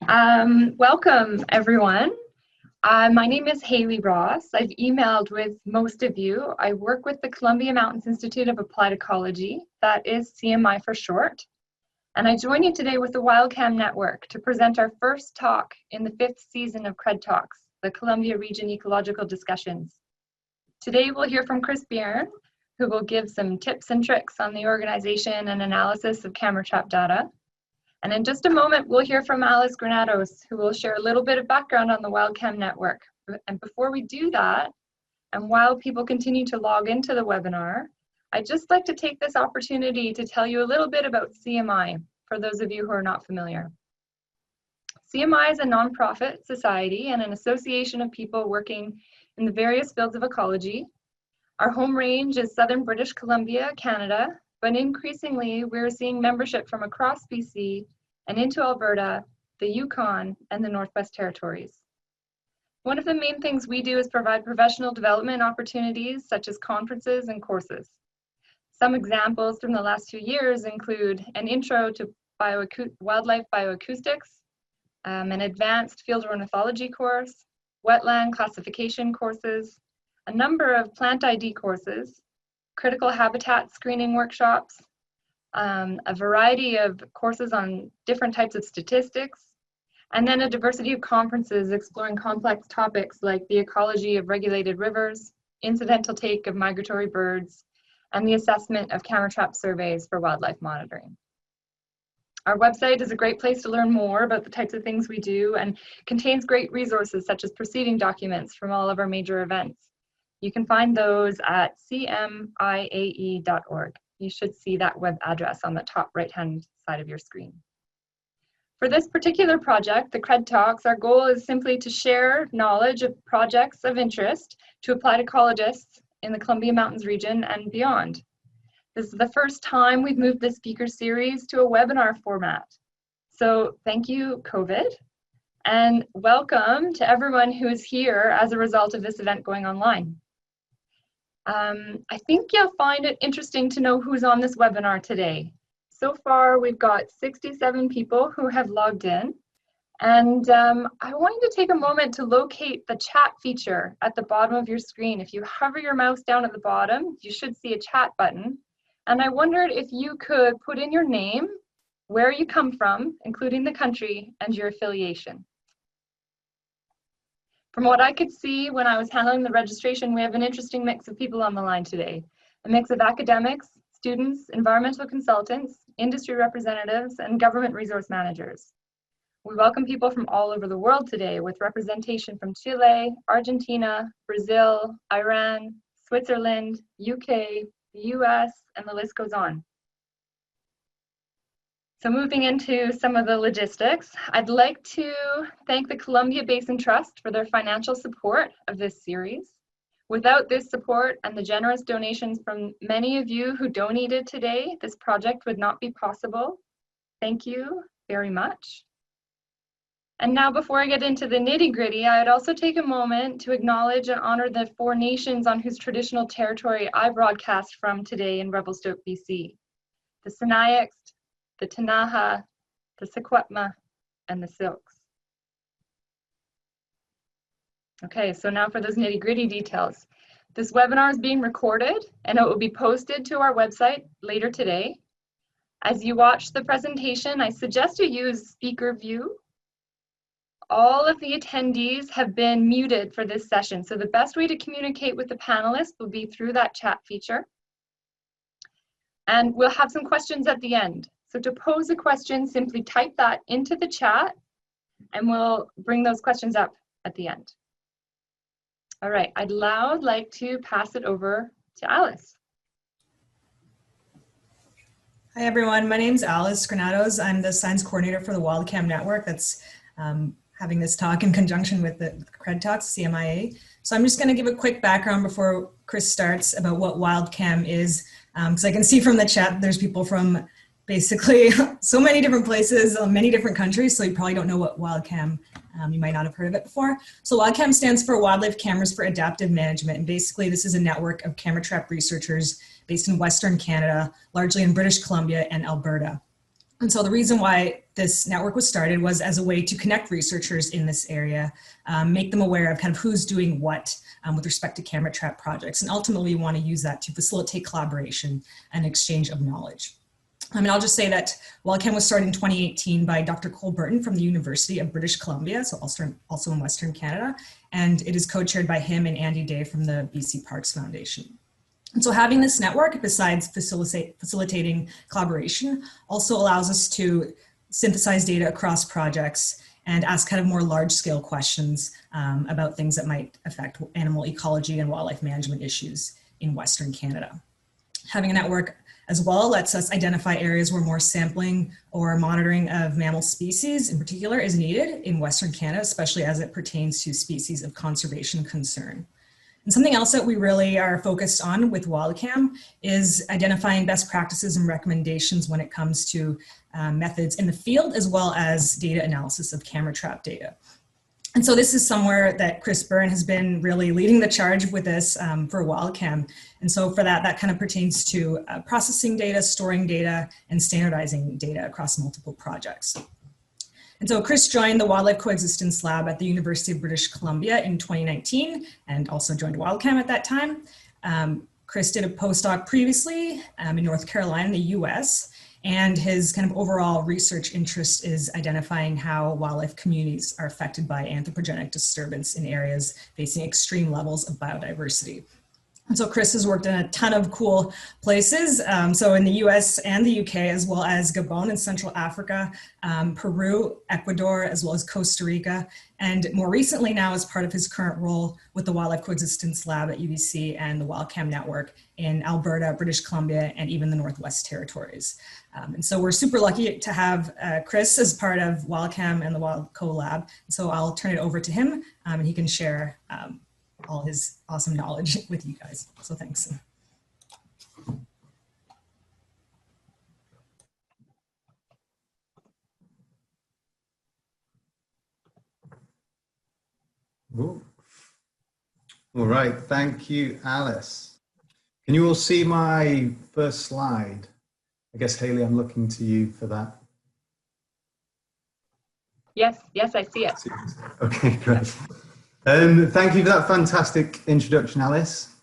Welcome, everyone. My name is Haley Ross. I've emailed with most of you. I work with the Columbia Mountains Institute of Applied Ecology, that is CMI for short. And I join you today with the Wildcam network to present our first talk in the 5th season of CRED Talks, the Columbia Region Ecological Discussions. Today we'll hear from Chris Beirne, who will give some tips and tricks on the organization and analysis of camera trap data. And in just a moment, we'll hear from Alice Granados, who will share a little bit of background on the Wildcam network. And before we do that, and while people continue to log into the webinar, I'd just like to take this opportunity to tell you a little bit about CMI, for those of you who are not familiar. CMI is a nonprofit society and an association of people working in the various fields of ecology. Our home range is southern British Columbia, Canada, but increasingly we're seeing membership from across BC and into Alberta, the Yukon, and the Northwest Territories. One of the main things we do is provide professional development opportunities such as conferences and courses. Some examples from the last few years include an intro to wildlife bioacoustics, an advanced field ornithology course, wetland classification courses, a number of plant ID courses, critical habitat screening workshops, a variety of courses on different types of statistics, and then a diversity of conferences exploring complex topics like the ecology of regulated rivers, incidental take of migratory birds, and the assessment of camera trap surveys for wildlife monitoring. Our website is a great place to learn more about the types of things we do and contains great resources such as proceeding documents from all of our major events. You can find those at cmiae.org. You should see that web address on the top right-hand side of your screen. For this particular project, the CRED Talks, our goal is simply to share knowledge of projects of interest to applied ecologists in the Columbia Mountains region and beyond. This is the first time we've moved this speaker series to a webinar format. So thank you, COVID, and welcome to everyone who is here as a result of this event going online. I think you'll find it interesting to know who's on this webinar today. So far, we've got 67 people who have logged in. And I want you to take a moment to locate the chat feature at the bottom of your screen. If you hover your mouse down at the bottom, you should see a chat button. And I wondered if you could put in your name, where you come from, including the country, and your affiliation. From what I could see when I was handling the registration, we have an interesting mix of people on the line today. A mix of academics, students, environmental consultants, industry representatives, and government resource managers. We welcome people from all over the world today with representation from Chile, Argentina, Brazil, Iran, Switzerland, UK, the US, and the list goes on. So moving into some of the logistics, I'd like to thank the Columbia Basin Trust for their financial support of this series. Without this support and the generous donations from many of you who donated today, this project would not be possible. Thank you very much. And now before I get into the nitty-gritty, I'd also take a moment to acknowledge and honor the 4 nations on whose traditional territory I broadcast from today in Revelstoke, BC. The Sinixt, the Ktunaxa, the Secwepemc, and the Silks. Okay, so now for those nitty-gritty details. This webinar is being recorded and it will be posted to our website later today. As you watch the presentation, I suggest you use speaker view. All of the attendees have been muted for this session, so the best way to communicate with the panelists will be through that chat feature. And we'll have some questions at the end. So to pose a question, simply type that into the chat and we'll bring those questions up at the end. All right, I'd now like to pass it over to Alice. Hi everyone, my name's Alice Granados. I'm the science coordinator for the Wildcam network that's having this talk in conjunction with the CRED Talks, CMIA. So I'm just gonna give a quick background before Chris starts about what Wildcam is. Because I can see from the chat, there's people from basically so many different places, many different countries, so you probably don't know what Wildcam, you might not have heard of it before. So Wildcam stands for Wildlife Cameras for Adaptive Management, and basically this is a network of camera trap researchers based in Western Canada, largely in British Columbia and Alberta. And so the reason why this network was started was as a way to connect researchers in this area, make them aware of kind of who's doing what with respect to camera trap projects. And ultimately we want to use that to facilitate collaboration and exchange of knowledge. And I'll just say that Wildcam was started in 2018 by Dr. Cole Beirne from the University of British Columbia, so also in Western Canada. And it is co-chaired by him and Andy Day from the BC Parks Foundation. And so having this network, besides facilitating collaboration, also allows us to synthesize data across projects and ask kind of more large-scale questions about things that might affect animal ecology and wildlife management issues in Western Canada. Having a network as well lets us identify areas where more sampling or monitoring of mammal species in particular is needed in Western Canada, especially as it pertains to species of conservation concern. And something else that we really are focused on with Wildcam is identifying best practices and recommendations when it comes to methods in the field, as well as data analysis of camera trap data. And so this is somewhere that Chris Beirne has been really leading the charge with this for Wildcam. And so for that kind of pertains to processing data, storing data, and standardizing data across multiple projects. And so Chris joined the Wildlife Coexistence Lab at the University of British Columbia in 2019 and also joined Wildcam at that time. Chris did a postdoc previously in North Carolina in the US, and his kind of overall research interest is identifying how wildlife communities are affected by anthropogenic disturbance in areas facing extreme levels of biodiversity. And so Chris has worked in a ton of cool places, so in the US and the UK, as well as Gabon in Central Africa, Peru, Ecuador, as well as Costa Rica, and more recently now as part of his current role with the Wildlife Coexistence Lab at UBC and the Wildcam Network in Alberta, British Columbia, and even the Northwest Territories. And so we're super lucky to have Chris as part of Wildcam and the WildCo Lab. So I'll turn it over to him and he can share all his awesome knowledge with you guys. So thanks. Ooh. All right, thank you, Alice. Can you all see my first slide? I guess, Haley, I'm looking to you for that. Yes, I see it. Okay, great. Thank you for that fantastic introduction, Alice.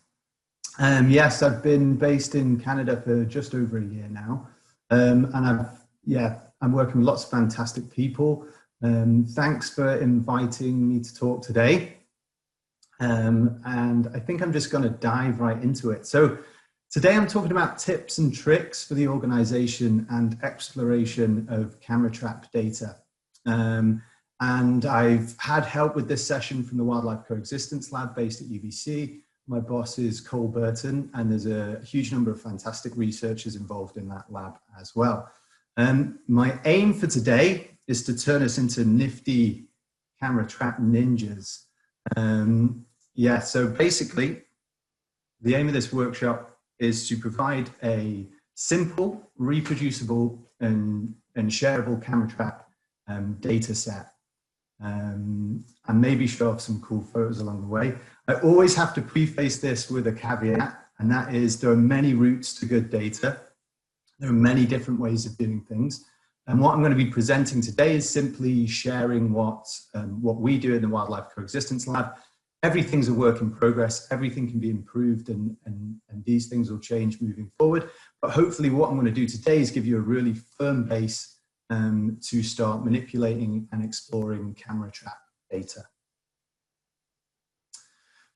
Yes, I've been based in Canada for just over a year now. And I'm working with lots of fantastic people. Thanks for inviting me to talk today. And I think I'm just going to dive right into it. So today I'm talking about tips and tricks for the organization and exploration of camera trap data. And I've had help with this session from the Wildlife Coexistence Lab based at UBC. My boss is Cole Beirne, and there's a huge number of fantastic researchers involved in that lab as well. My aim for today is to turn us into nifty camera trap ninjas. So basically, the aim of this workshop is to provide a simple, reproducible, and shareable camera trap data set. And maybe show off some cool photos along the way. I always have to preface this with a caveat, and that is there are many routes to good data. There are many different ways of doing things. And what I'm going to be presenting today is simply sharing what we do in the Wildlife Coexistence Lab. Everything's a work in progress. Everything can be improved, and these things will change moving forward. But hopefully what I'm going to do today is give you a really firm base to start manipulating and exploring camera trap data.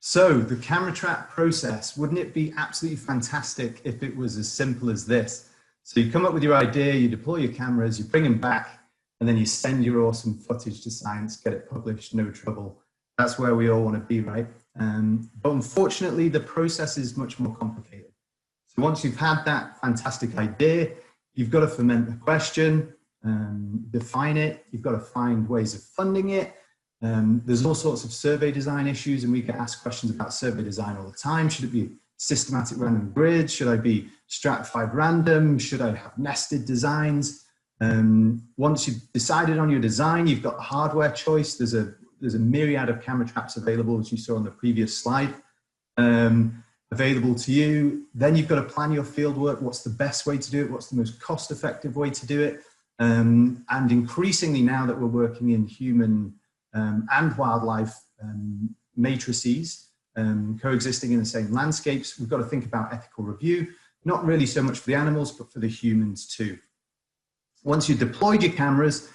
So the camera trap process, wouldn't it be absolutely fantastic if it was as simple as this? So you come up with your idea, you deploy your cameras, you bring them back, and then you send your awesome footage to science, get it published, no trouble. That's where we all want to be, right? But unfortunately, the process is much more complicated. So once you've had that fantastic idea, you've got to ferment the question, define it, you've got to find ways of funding it. There's all sorts of survey design issues, and we get asked questions about survey design all the time. Should it be systematic random grids? Should I be stratified random? Should I have nested designs? Once you've decided on your design, you've got the hardware choice. There's a myriad of camera traps available, as you saw on the previous slide, available to you. Then you've got to plan your field work. What's the best way to do it? What's the most cost-effective way to do it? And increasingly now that we're working in human and wildlife matrices, coexisting in the same landscapes, we've got to think about ethical review, not really so much for the animals, but for the humans too. Once you've deployed your cameras,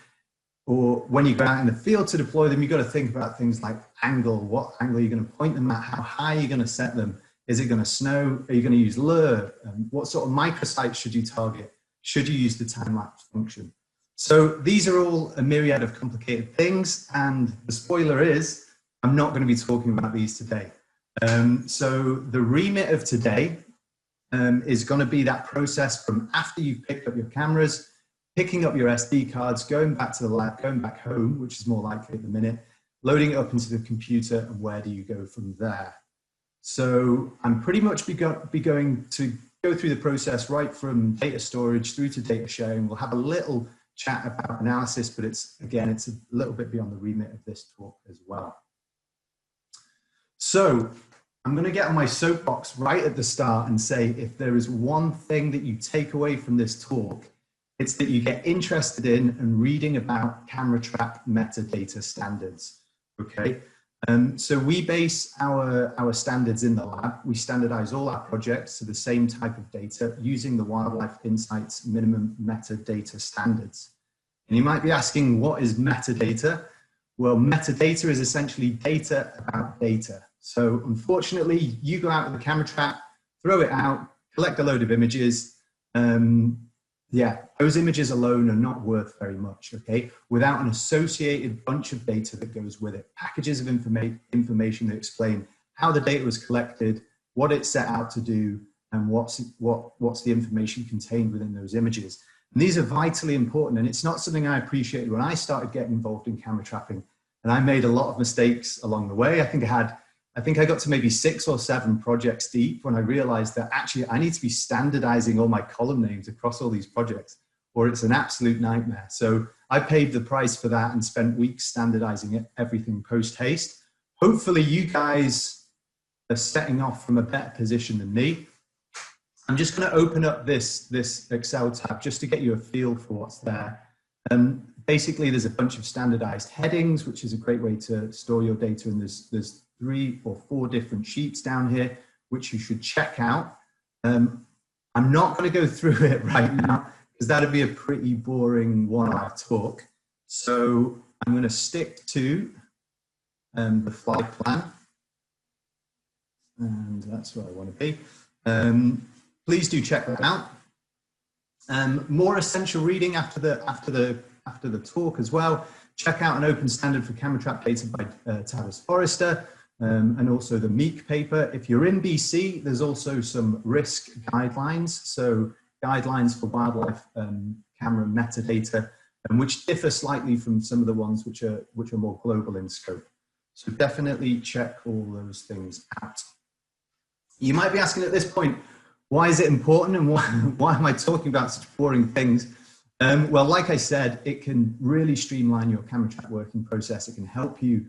or when you go out in the field to deploy them, you've got to think about things like angle. What angle are you going to point them at? How high are you going to set them? Is it going to snow? Are you going to use lure? What sort of microsites should you target? Should you use the time-lapse function? So these are all a myriad of complicated things, and the spoiler is, I'm not going to be talking about these today. So the remit of today is going to be that process from after you've picked up your cameras, picking up your SD cards, going back to the lab, going back home, which is more likely at the minute, loading it up into the computer, and where do you go from there? So I'm pretty much be going to go through the process right from data storage through to data sharing. We'll have a little chat about analysis, but it's a little bit beyond the remit of this talk as well. So I'm going to get on my soapbox right at the start and say, if there is one thing that you take away from this talk, it's that you get interested in and reading about camera trap metadata standards, okay? So we base our standards in the lab. We standardize all our projects to the same type of data using the Wildlife Insights minimum metadata standards. And you might be asking, what is metadata? Well, metadata is essentially data about data. So unfortunately, you go out with a camera trap, throw it out, collect a load of images. Yeah, those images alone are not worth very much, okay? Without an associated bunch of data that goes with it, packages of information that explain how the data was collected, what it set out to do, and what's the information contained within those images. And these are vitally important, and it's not something I appreciated when I started getting involved in camera trapping, and I made a lot of mistakes along the way. I think I got to maybe 6 or 7 projects deep when I realized that actually I need to be standardizing all my column names across all these projects, or it's an absolute nightmare. So I paid the price for that and spent weeks standardizing everything post haste. Hopefully you guys are setting off from a better position than me. I'm just going to open up this Excel tab just to get you a feel for what's there. Basically, there's a bunch of standardized headings, which is a great way to store your data, and there's 3 or 4 different sheets down here, which you should check out. I'm not going to go through it right now, because that'd be a pretty boring 1-hour talk. So I'm going to stick to the flight plan. And that's where I want to be. Please do check that out. More essential reading after the talk as well. Check out an open standard for camera trap data by Tavis Forrester. And also the Meek paper. If you're in BC, there's also some risk guidelines. So guidelines for wildlife camera metadata, and which differ slightly from some of the ones which are more global in scope. So definitely check all those things out. You might be asking at this point, why is it important, and why am I talking about such boring things? Well, like I said, it can really streamline your camera trap working process. It can help you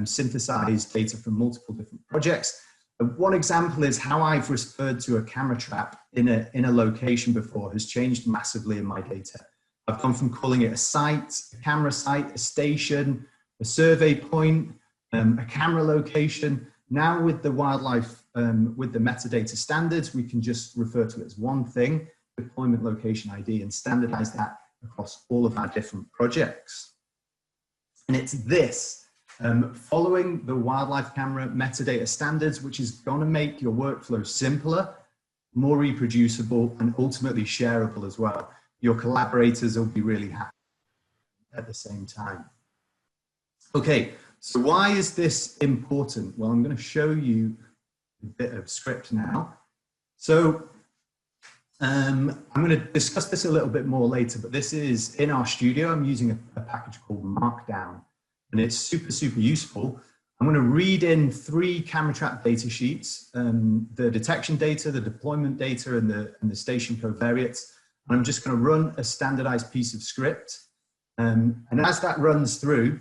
synthesize data from multiple different projects. One example is how I've referred to a camera trap in a location before has changed massively in my data. I've gone from calling it a site, a camera site, a station, a survey point, a camera location. Now with the wildlife, with the metadata standards, we can just refer to it as one thing, deployment location ID, and standardize that across all of our different projects. And it's this, following the wildlife camera metadata standards, which is going to make your workflow simpler, more reproducible, and ultimately shareable as well. Your collaborators will be really happy at the same time. Okay, so why is this important? Well, I'm going to show you a bit of script now. So I'm going to discuss this a little bit more later, but this is in our studio. I'm using a package called Markdown, and it's super, super useful. I'm going to read in 3 camera trap data sheets, the detection data, the deployment data, and the station covariates. And I'm just going to run a standardized piece of script. And as that runs through,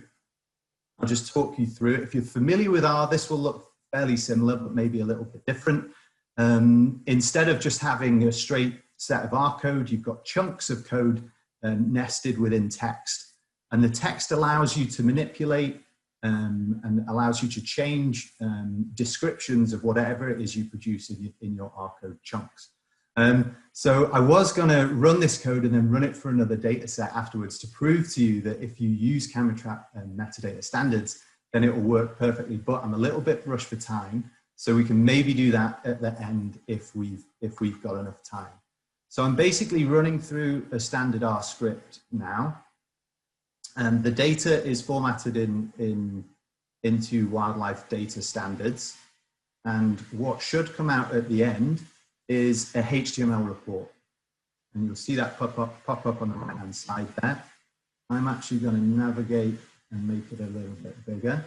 I'll just talk you through it. If you're familiar with R, this will look fairly similar, but maybe a little bit different. Instead of just having a straight set of R code, you've got chunks of code nested within text. And the text allows you to manipulate and allows you to change descriptions of whatever it is you produce in your R code chunks. So I was going to run this code and then run it for another data set afterwards to prove to you that if you use camera trap and metadata standards, then it will work perfectly. But I'm a little bit rushed for time, so we can maybe do that at the end if we've got enough time. So I'm basically running through a standard R script now. And the data is formatted into wildlife data standards. And what should come out at the end is a HTML report. And you'll see that pop up on the right-hand side there. I'm actually going to navigate and make it a little bit bigger.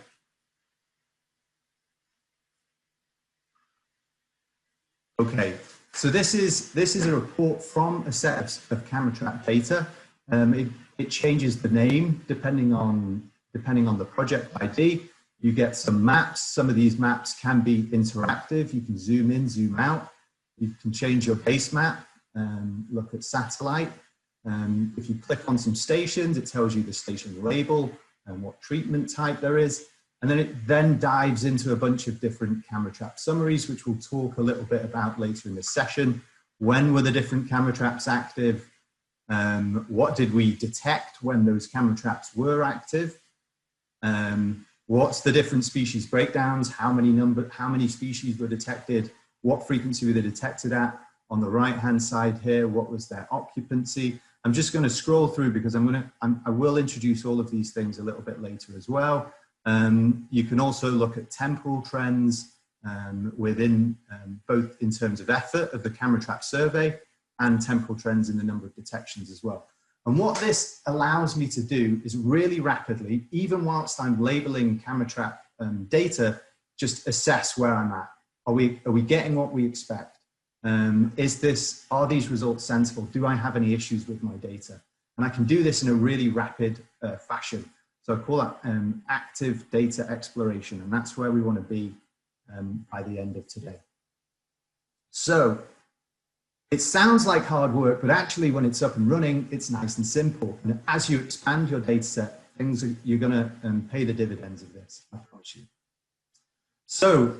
Okay, so this is a report from a set of camera trap data. It changes the name depending on the project ID. You get some maps. Some of these maps can be interactive. You can zoom in, zoom out. You can change your base map, look at satellite. If you click on some stations, it tells you the station label and what treatment type there is. And then it then dives into a bunch of different camera trap summaries, which we'll talk a little bit about later in this session. When were the different camera traps active? What did we detect when those camera traps were active? What's the different species breakdowns? How many species were detected? What frequency were they detected at? On the right-hand side here, what was their occupancy? I'm just going to scroll through because I will introduce all of these things a little bit later as well. You can also look at temporal trends within both in terms of effort of the camera trap survey and temporal trends in the number of detections as well. And what this allows me to do is really rapidly, even whilst I'm labeling camera trap data, just assess where I'm at. Are we getting what we expect? Are these results sensible? Do I have any issues with my data? And I can do this in a really rapid fashion. So I call that active data exploration, and that's where we want to be by the end of today. So it sounds like hard work, but actually when it's up and running, it's nice and simple. And as you expand your data set, you're going to pay the dividends of this, I promise you. So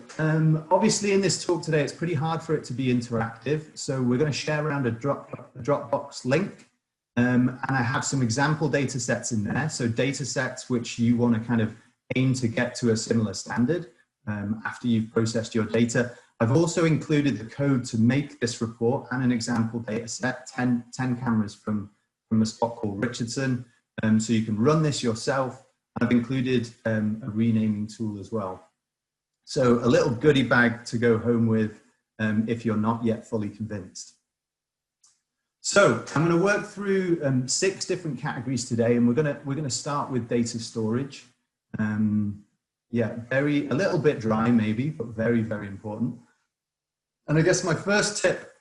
obviously in this talk today, it's pretty hard for it to be interactive. So we're going to share around a Dropbox link. And I have some example data sets in there. So data sets which you want to kind of aim to get to a similar standard after you've processed your data. I've also included the code to make this report and an example data set, 10 cameras from a spot called Richardson. So you can run this yourself. I've included a renaming tool as well. So a little goodie bag to go home with if you're not yet fully convinced. So I'm going to work through 6 different categories today, and we're going to start with data storage. Yeah, a little bit dry maybe, but very, very important. And I guess my first tip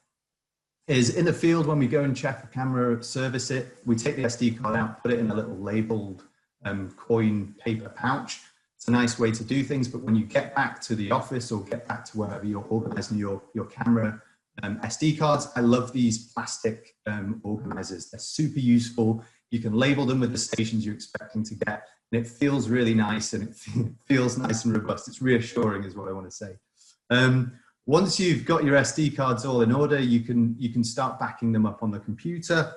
is in the field when we go and check a camera, service it, we take the SD card out, put it in a little labeled coin paper pouch. It's a nice way to do things, but when you get back to the office or get back to wherever you're organizing your camera SD cards, I love these plastic organizers. They're super useful. You can label them with the stations you're expecting to get, and it feels really nice, and it feels nice and robust. It's reassuring is what I want to say. Once you've got your SD cards all in order, you can start backing them up on the computer.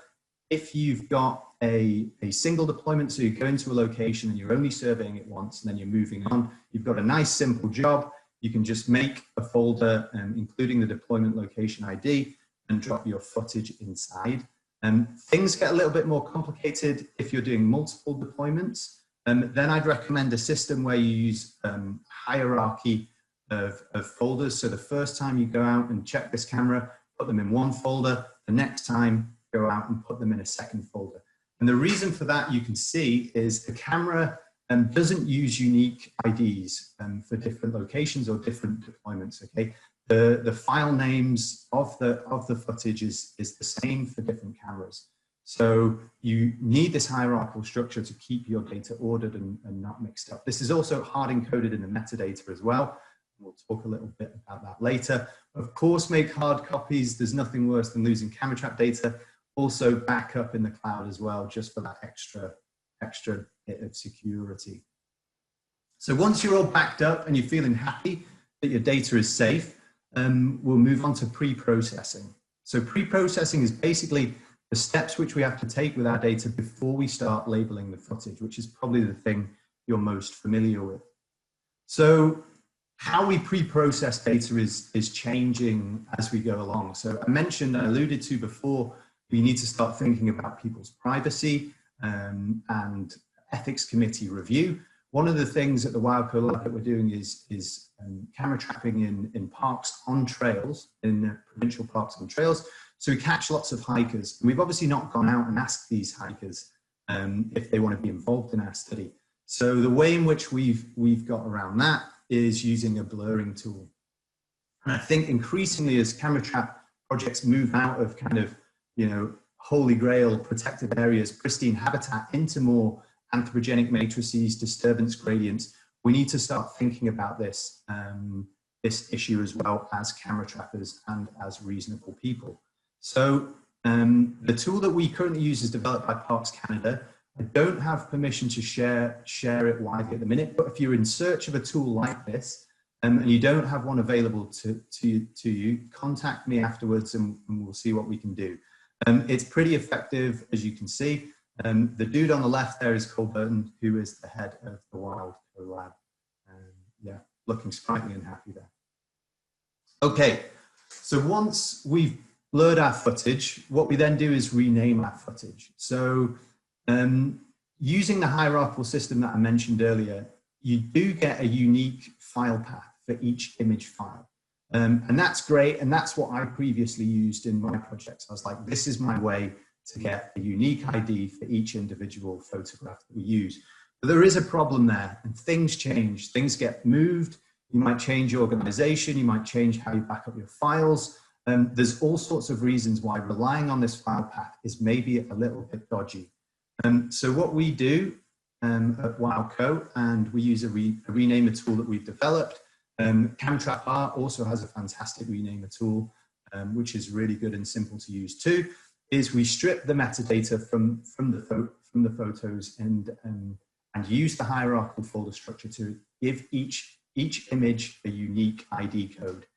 If you've got a single deployment, so you go into a location and you're only surveying it once and then you're moving on, you've got a nice simple job. You can just make a folder, including the deployment location ID, and drop your footage inside. Things get a little bit more complicated if you're doing multiple deployments. Then I'd recommend a system where you use hierarchy of folders. So the first time you go out and check this camera, put them in one folder. The next time, go out and put them in a second folder. And the reason for that, you can see, is the camera doesn't use unique IDs for different locations or different deployments, okay? The file names of the footage is the same for different cameras. So you need this hierarchical structure to keep your data ordered and not mixed up. This is also hard encoded in the metadata as well. We'll talk a little bit about that later. Of course, make hard copies. There's nothing worse than losing camera trap data. also backup in the cloud as well, just for that extra bit of security. So once you're all backed up and you're feeling happy that your data is safe, we'll move on to pre-processing. So pre-processing is basically the steps which we have to take with our data before we start labeling the footage, which is probably the thing you're most familiar with. So how we pre-process data is changing as we go along. So I alluded to before, we need to start thinking about people's privacy and ethics committee review. One of the things at the WildCo lab that we're doing is camera trapping in parks on trails, in provincial parks on trails. So we catch lots of hikers. And we've obviously not gone out and asked these hikers if they want to be involved in our study. So the way in which we've got around that is using a blurring tool. And I think increasingly as camera trap projects move out of kind of, holy grail protected areas, pristine habitat, into more anthropogenic matrices, disturbance gradients, we need to start thinking about this, this issue as well as camera trappers and as reasonable people. So the tool that we currently use is developed by Parks Canada. I don't have permission to share it widely at the minute, but if you're in search of a tool like this and you don't have one available to you, contact me afterwards and we'll see what we can do. It's pretty effective, as you can see. The dude on the left there is Beirne, who is the head of the WildCo lab. Yeah, looking sprightly and happy there. Okay, so once we've blurred our footage, what we then do is rename our footage. So using the hierarchical system that I mentioned earlier, you do get a unique file path for each image file. And that's great, and that's what I previously used in my projects. I was like, this is my way to get a unique ID for each individual photograph that we use. But there is a problem there, and things change, things get moved, you might change your organization, you might change how you back up your files. There's all sorts of reasons why relying on this file path is maybe a little bit dodgy. So what we do at WildCo, and we use a renamer tool that we've developed. CamTrapR also has a fantastic renamer tool, which is really good and simple to use too, is we strip the metadata from the photos and use the hierarchical folder structure to give each image a unique ID code.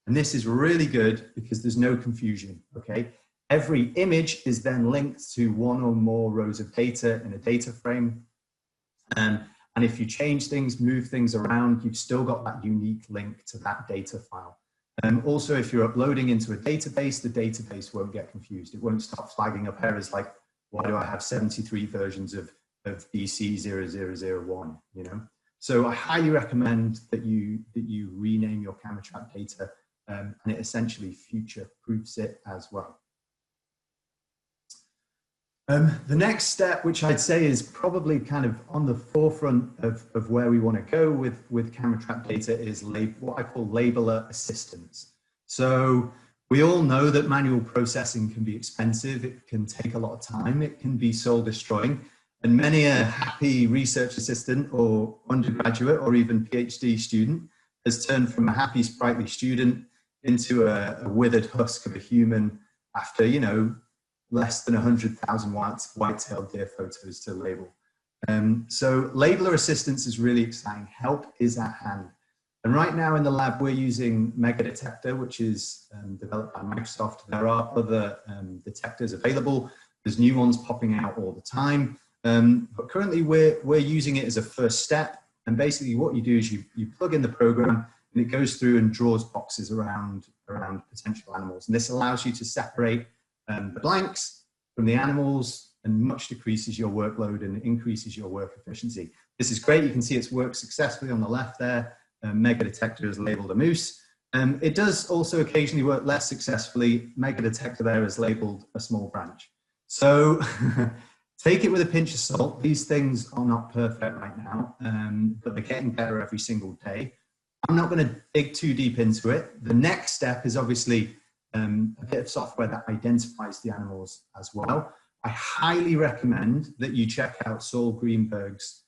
And this is really good because there's no confusion, okay? Every image is then linked to one or more rows of data in a data frame. And if you change things, move things around, you've still got that unique link to that data file. Also, if you're uploading into a database, the database won't get confused. It won't start flagging up errors like, why do I have 73 versions of BC 0001, So I highly recommend that you rename your camera trap data, and it essentially future-proofs it as well. The next step, which I'd say is probably kind of on the forefront of where we want to go with camera trap data, is what I call labeler assistance. So we all know that manual processing can be expensive, it can take a lot of time, it can be soul destroying, and many a happy research assistant or undergraduate or even PhD student has turned from a happy, sprightly student into a withered husk of a human after, less than 100,000 white-tailed deer photos to label. So labeler assistance is really exciting. Help is at hand. And right now in the lab, we're using Megadetector, which is developed by Microsoft. There are other detectors available. There's new ones popping out all the time. But currently we're using it as a first step. And basically what you do is you plug in the program and it goes through and draws boxes around potential animals. And this allows you to separate the blanks from the animals and much decreases your workload and increases your work efficiency. This is great. You can see it's worked successfully on the left there. Megadetector has labeled a moose. It does also occasionally work less successfully. Megadetector there has labeled a small branch. So take it with a pinch of salt. These things are not perfect right now, but they're getting better every single day. I'm not going to dig too deep into it. The next step is obviously a bit of software that identifies the animals as well. I highly recommend that you check out Saul Greenberg's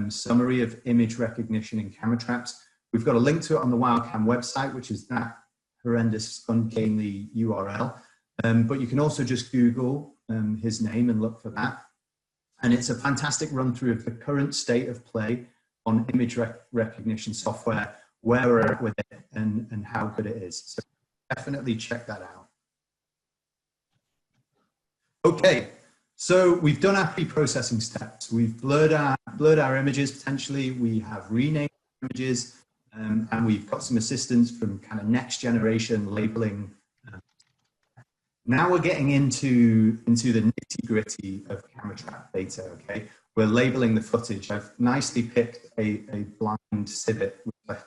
summary of image recognition in camera traps. We've got a link to it on the Wildcam website, which is that horrendous, ungainly URL. But you can also just Google his name and look for that. And it's a fantastic run through of the current state of play on image recognition software, where we're at with it, and how good it is. So definitely check that out. Okay, so we've done our pre-processing steps. We've blurred our images potentially. We have renamed images, and we've got some assistance from kind of next generation labeling. Now we're getting into the nitty gritty of camera trap data. Okay, we're labeling the footage. I've nicely picked a blind civet which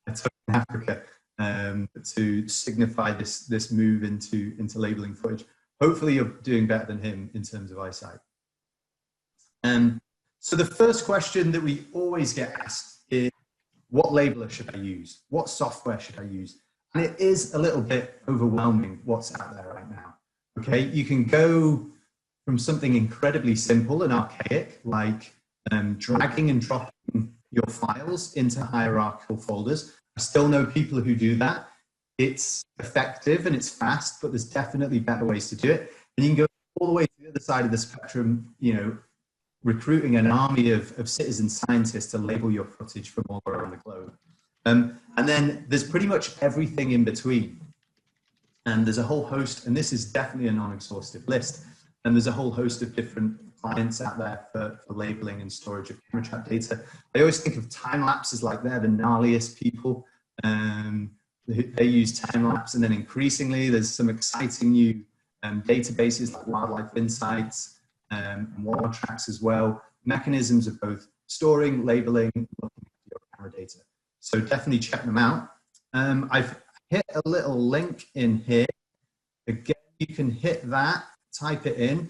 I took in Africa to signify this move into labeling footage. Hopefully you're doing better than him in terms of eyesight. So the first question that we always get asked is, what labeler should I use? What software should I use? And it is a little bit overwhelming what's out there right now. Okay, you can go from something incredibly simple and archaic, like dragging and dropping your files into hierarchical folders. I still know people who do that. It's effective and it's fast, but there's definitely better ways to do it. And you can go all the way to the other side of the spectrum, you know, recruiting an army of citizen scientists to label your footage from all around the globe. And then there's pretty much everything in between. And there's a whole host, and this is definitely a non-exhaustive list, and there's a whole host of different clients out there for labeling and storage of camera trap data. I always think of time-lapse as like they're the gnarliest people. They use time-lapse, and then increasingly there's some exciting new databases like Wildlife Insights and WildTracks as well. Mechanisms of both storing, labeling, looking at your camera data. So definitely check them out. I've hit a little link in here. Again, you can hit that, type it in,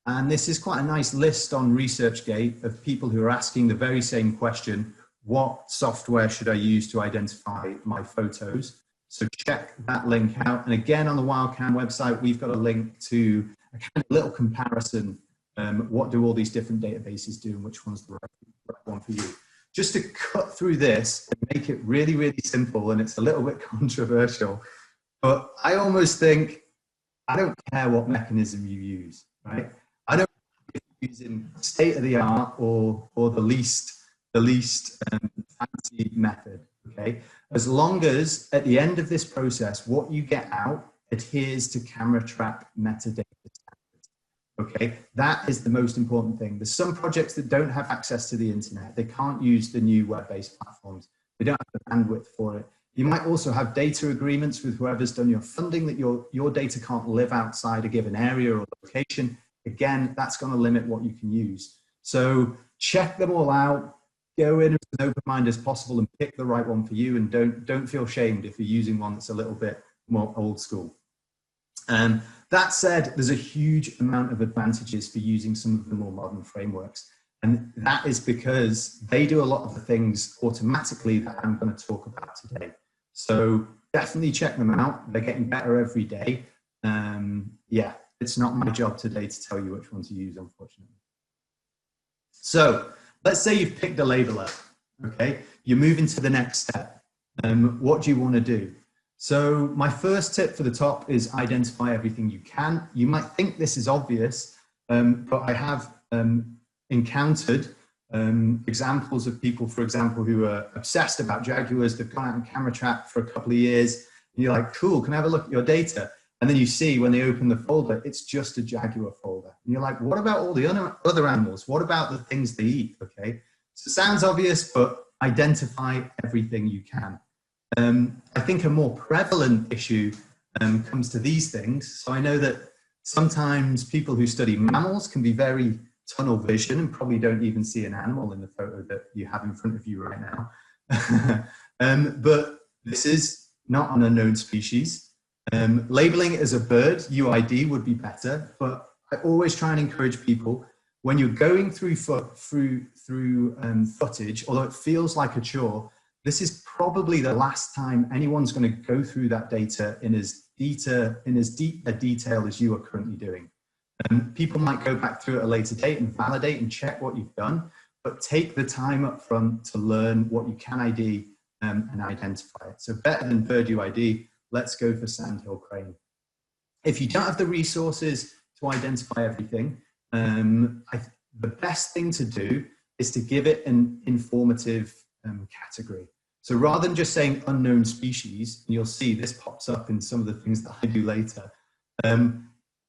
and this is quite a nice list on ResearchGate of people who are asking the very same question: what software should I use to identify my photos? So check that link out. And again, on the Wildcam website, we've got a link to a kind of little comparison. What do all these different databases do and which one's the right one for you? Just to cut through this and make it really, really simple, and it's a little bit controversial, but I almost think, I don't care what mechanism you use, right? I don't care if you're using state-of-the-art or the least fancy method, okay? As long as at the end of this process, what you get out adheres to camera trap metadata standards, okay? That is the most important thing. There's some projects that don't have access to the internet. They can't use the new web-based platforms. They don't have the bandwidth for it. You might also have data agreements with whoever's done your funding that your data can't live outside a given area or location. Again, that's going to limit what you can use. So check them all out. Go in as an open mind as possible and pick the right one for you, and don't feel shamed if you're using one that's a little bit more old school. That said, there's a huge amount of advantages for using some of the more modern frameworks. And that is because they do a lot of the things automatically that I'm going to talk about today. So definitely check them out. They're getting better every day. Yeah, it's not my job today to tell you which one to use, unfortunately. So let's say you've picked a labeler, okay? You're moving to the next step. What do you want to do? So my first tip for the top is identify everything you can. You might think this is obvious, but I have encountered examples of people, for example, who are obsessed about jaguars. They've gone out and camera trapped for a couple of years. And you're like, cool, can I have a look at your data? And then you see when they open the folder, it's just a jaguar folder. And you're like, what about all the other animals? What about the things they eat? Okay, so it sounds obvious, but identify everything you can. I think a more prevalent issue comes to these things. So I know that sometimes people who study mammals can be very tunnel vision and probably don't even see an animal in the photo that you have in front of you right now. But this is not an unknown species. Labeling it as a bird, UID would be better, but I always try and encourage people, when you're going through footage, although it feels like a chore, this is probably the last time anyone's going to go through that data in as deep a detail as you are currently doing. People might go back through at a later date and validate and check what you've done, but take the time up front to learn what you can ID and identify it. So better than bird UID, let's go for sandhill crane. If you don't have the resources to identify everything, the best thing to do is to give it an informative category. So rather than just saying unknown species, and you'll see this pops up in some of the things that I do later,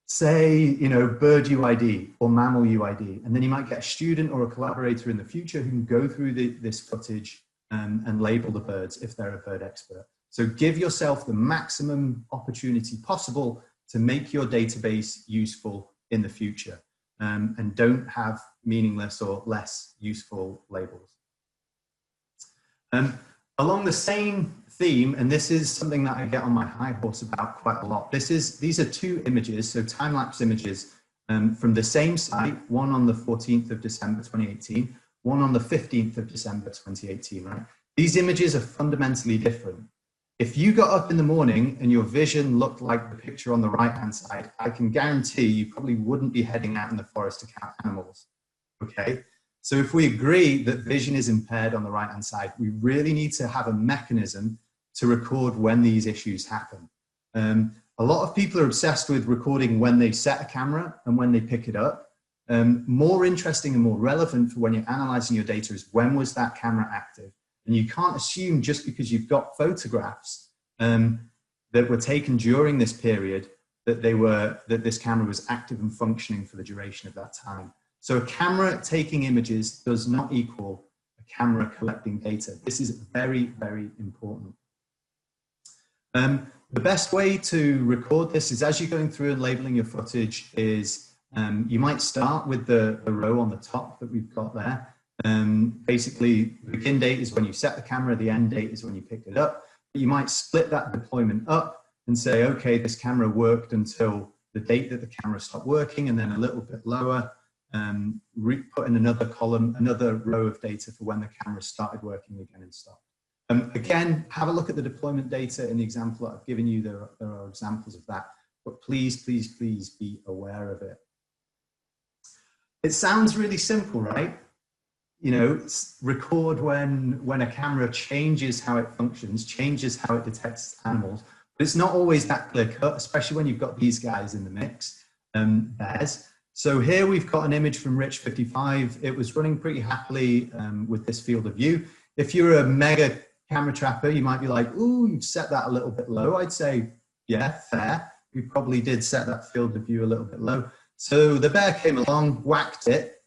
say, you know, bird UID or mammal UID, and then you might get a student or a collaborator in the future who can go through this footage and label the birds if they're a bird expert. So give yourself the maximum opportunity possible to make your database useful in the future, and don't have meaningless or less useful labels. Along the same theme, and this is something that I get on my high horse about quite a lot, these are two images, so time-lapse images from the same site, one on the 14th of December 2018, one on the 15th of December 2018, right? These images are fundamentally different. If you got up in the morning and your vision looked like the picture on the right-hand side, I can guarantee you probably wouldn't be heading out in the forest to count animals, okay? So if we agree that vision is impaired on the right-hand side, we really need to have a mechanism to record when these issues happen. A lot of people are obsessed with recording when they set a camera and when they pick it up. More interesting and more relevant for when you're analyzing your data is when was that camera active? And you can't assume just because you've got photographs that were taken during this period that this camera was active and functioning for the duration of that time. So a camera taking images does not equal a camera collecting data. This is very, very important. The best way to record this is as you're going through and labeling your footage is you might start with the row on the top that we've got there. Basically, the begin date is when you set the camera, the end date is when you picked it up. But you might split that deployment up and say, okay, this camera worked until the date that the camera stopped working, and then a little bit lower, put in another column, another row of data for when the camera started working again and stopped. Again, have a look at the deployment data in the example that I've given you. There are examples of that, but please, please, please be aware of it. It sounds really simple, right? You know, record when a camera changes how it functions, changes how it detects animals, but it's not always that clear cut, especially when you've got these guys in the mix, bears. So here we've got an image from Rich 55. It was running pretty happily with this field of view. If you're a mega camera trapper, you might be like, ooh, you've set that a little bit low. I'd say, yeah, fair. We probably did set that field of view a little bit low. So the bear came along, whacked it,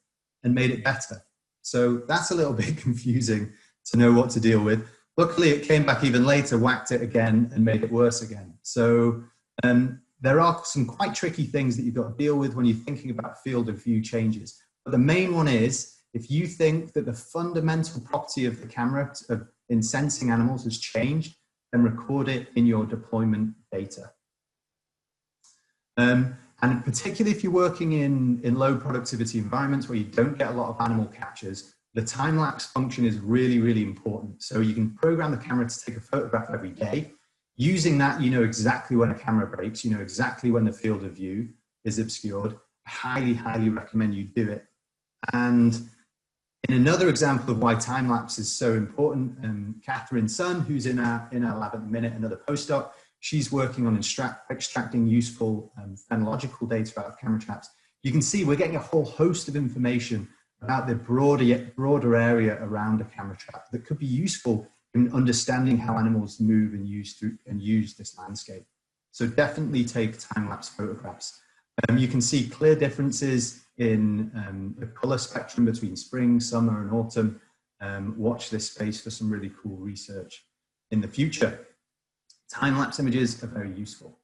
and made it better. So that's a little bit confusing to know what to deal with. Luckily, it came back even later, whacked it again, and made it worse again. So there are some quite tricky things that you've got to deal with when you're thinking about field of view changes. But the main one is, if you think that the fundamental property of the camera in sensing animals has changed, then record it in your deployment data. And particularly if you're working in low productivity environments where you don't get a lot of animal captures, the time-lapse function is really, really important. So you can program the camera to take a photograph every day. Using that, you know exactly when a camera breaks, you know exactly when the field of view is obscured. I highly, highly recommend you do it. And in another example of why time-lapse is so important, Catherine Sun, who's in our lab at the minute, another postdoc, she's working on extracting useful phenological data out of camera traps. You can see we're getting a whole host of information about the broader area around a camera trap that could be useful in understanding how animals move and use this landscape. So definitely take time-lapse photographs. You can see clear differences in the color spectrum between spring, summer, and autumn. Watch this space for some really cool research in the future. Time-lapse images are very useful.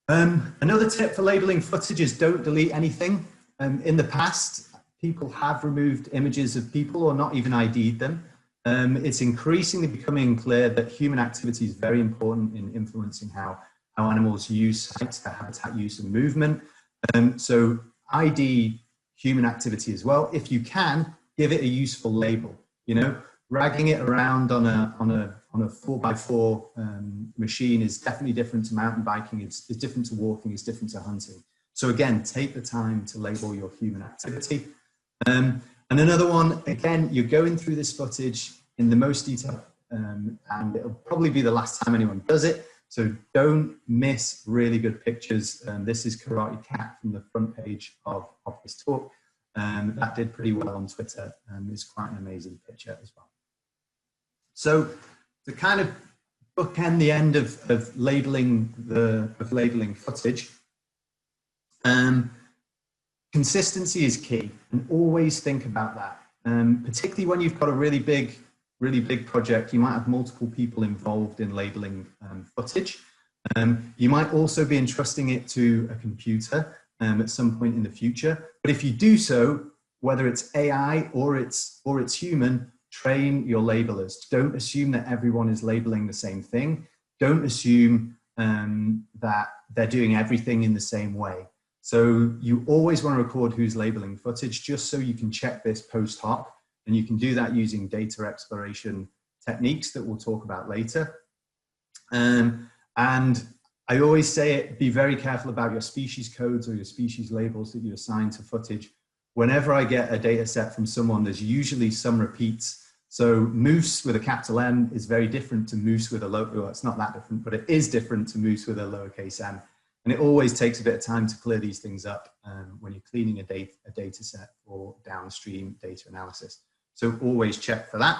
Another tip for labeling footage is don't delete anything. In the past, people have removed images of people or not even ID'd them. It's increasingly becoming clear that human activity is very important in influencing how animals use sites, their habitat use and movement. So ID human activity as well. If you can, give it a useful label. You know, dragging it around on a 4x4 machine is definitely different to mountain biking. It's different to walking. It's different to hunting. So again, take the time to label your human activity. And another one, again, you're going through this footage in the most detail, and it'll probably be the last time anyone does it. So don't miss really good pictures. This is Karate Cat from the front page of this talk. That did pretty well on Twitter. It's quite an amazing picture as well. So to kind of bookend the end of labeling footage, consistency is key, and always think about that. Particularly when you've got a really big project, you might have multiple people involved in labeling footage. You might also be entrusting it to a computer at some point in the future. But if you do so, whether it's AI or it's human, train your labelers. Don't assume that everyone is labeling the same thing. Don't assume that they're doing everything in the same way. So you always want to record who's labeling footage, just so you can check this post hoc, and you can do that using data exploration techniques that we'll talk about later. And I always say it, be very careful about your species codes or your species labels that you assign to footage. Whenever I get a data set from someone, there's usually some repeats. So moose with a capital M is very different to moose with a well, it's not that different, but it is different to moose with a lowercase m. And it always takes a bit of time to clear these things up when you're cleaning a data set for downstream data analysis. So always check for that.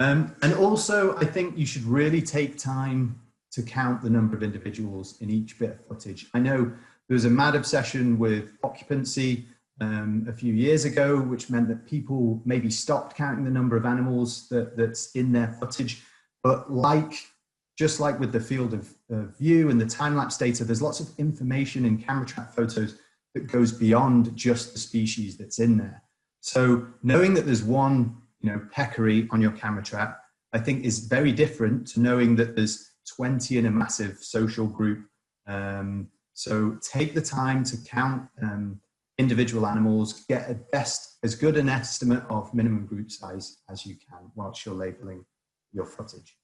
And also, I think you should really take time to count the number of individuals in each bit of footage. I know there was a mad obsession with occupancy a few years ago, which meant that people maybe stopped counting the number of animals that's in their footage. But just like with the field of view and the time-lapse data, there's lots of information in camera trap photos that goes beyond just the species that's in there. So knowing that there's one, peccary on your camera trap, I think is very different to knowing that there's 20 in a massive social group. So take the time to count individual animals, get as good an estimate of minimum group size as you can whilst you're labeling your footage.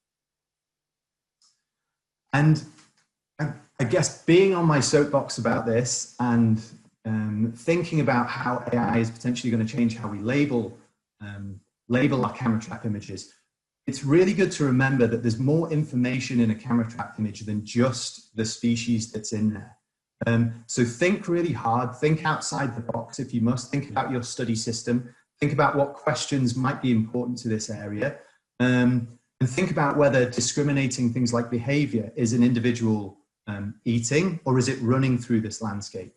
And I guess being on my soapbox about this and thinking about how AI is potentially going to change how we label our camera trap images, it's really good to remember that there's more information in a camera trap image than just the species that's in there. So think really hard, think outside the box if you must, think about your study system, think about what questions might be important to this area, and think about whether discriminating things like behavior is an individual eating or is it running through this landscape.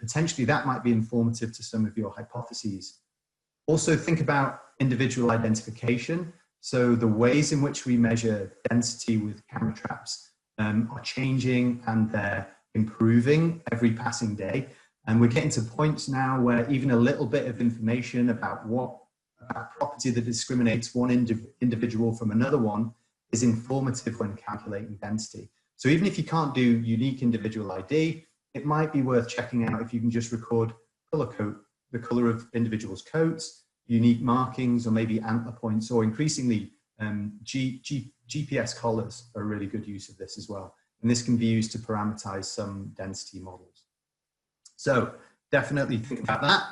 Potentially that might be informative to some of your hypotheses. Also think about individual identification. So the ways in which we measure density with camera traps are changing and they're improving every passing day. And we're getting to points now where even a little bit of information about property that discriminates one individual from another one is informative when calculating density. So even if you can't do unique individual ID, it might be worth checking out if you can just record color code, the color of individuals' coats, unique markings, or maybe antler points, or increasingly GPS collars are a really good use of this as well. And this can be used to parameterize some density models. So definitely think about that.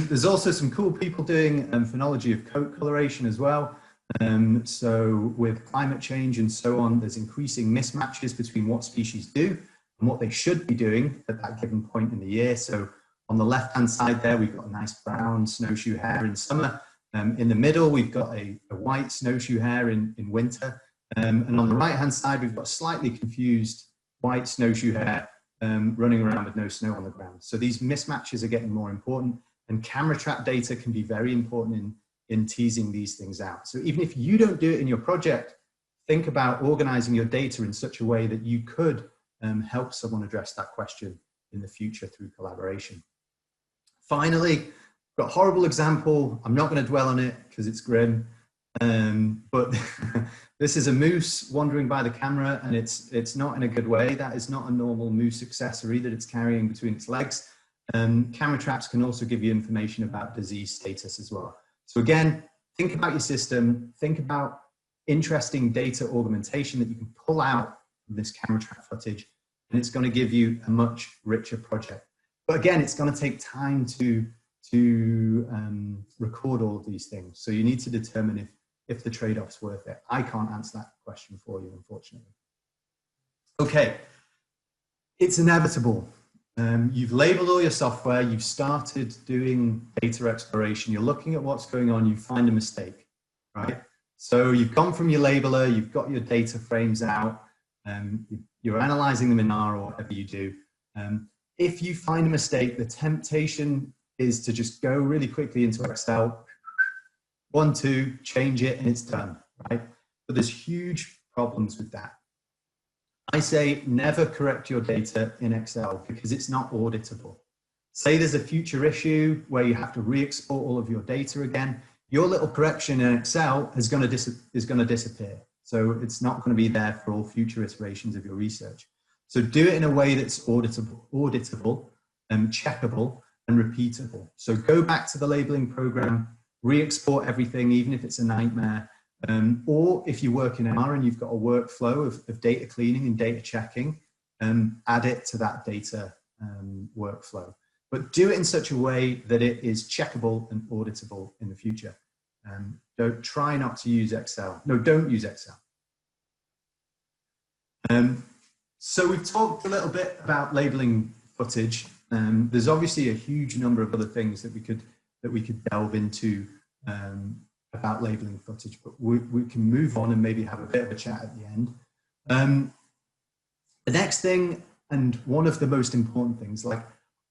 There's also some cool people doing phenology of coat coloration as well. So with climate change and so on, there's increasing mismatches between what species do and what they should be doing at that given point in the year. So on the left-hand side there, we've got a nice brown snowshoe hare in summer. In the middle, we've got a white snowshoe hare in winter. And on the right-hand side, we've got slightly confused white snowshoe hare running around with no snow on the ground. So these mismatches are getting more important, and camera trap data can be very important in teasing these things out. So even if you don't do it in your project, think about organizing your data in such a way that you could help someone address that question in the future through collaboration. Finally, got a horrible example. I'm not going to dwell on it because it's grim, but this is a moose wandering by the camera, and it's not in a good way. That is not a normal moose accessory that it's carrying between its legs. Camera traps can also give you information about disease status as well. So again, think about your system, think about interesting data augmentation that you can pull out from this camera trap footage, and it's going to give you a much richer project. But again, it's going to take time to record all of these things. So you need to determine if the trade-off's worth it. I can't answer that question for you, unfortunately. Okay, it's inevitable. You've labeled all your software, you've started doing data exploration, you're looking at what's going on, you find a mistake, right? So you've gone from your labeler, you've got your data frames out, you're analyzing them in R or whatever you do. If you find a mistake, the temptation is to just go really quickly into Excel, 1, 2, change it, and it's done, right? But there's huge problems with that. I say never correct your data in Excel because it's not auditable. Say there's a future issue where you have to re-export all of your data again, your little correction in Excel is going to disappear. So it's not going to be there for all future iterations of your research. So do it in a way that's auditable, checkable, and repeatable. So go back to the labeling program, re-export everything, even if it's a nightmare. Or if you work in R and you've got a workflow of data cleaning and data checking, add it to that data workflow. But do it in such a way that it is checkable and auditable in the future. Don't try not to use Excel. No, don't use Excel. So we've talked a little bit about labeling footage. There's obviously a huge number of other things that we could delve into about labeling footage, but we can move on and maybe have a bit of a chat at the end. The next thing, and one of the most important things, like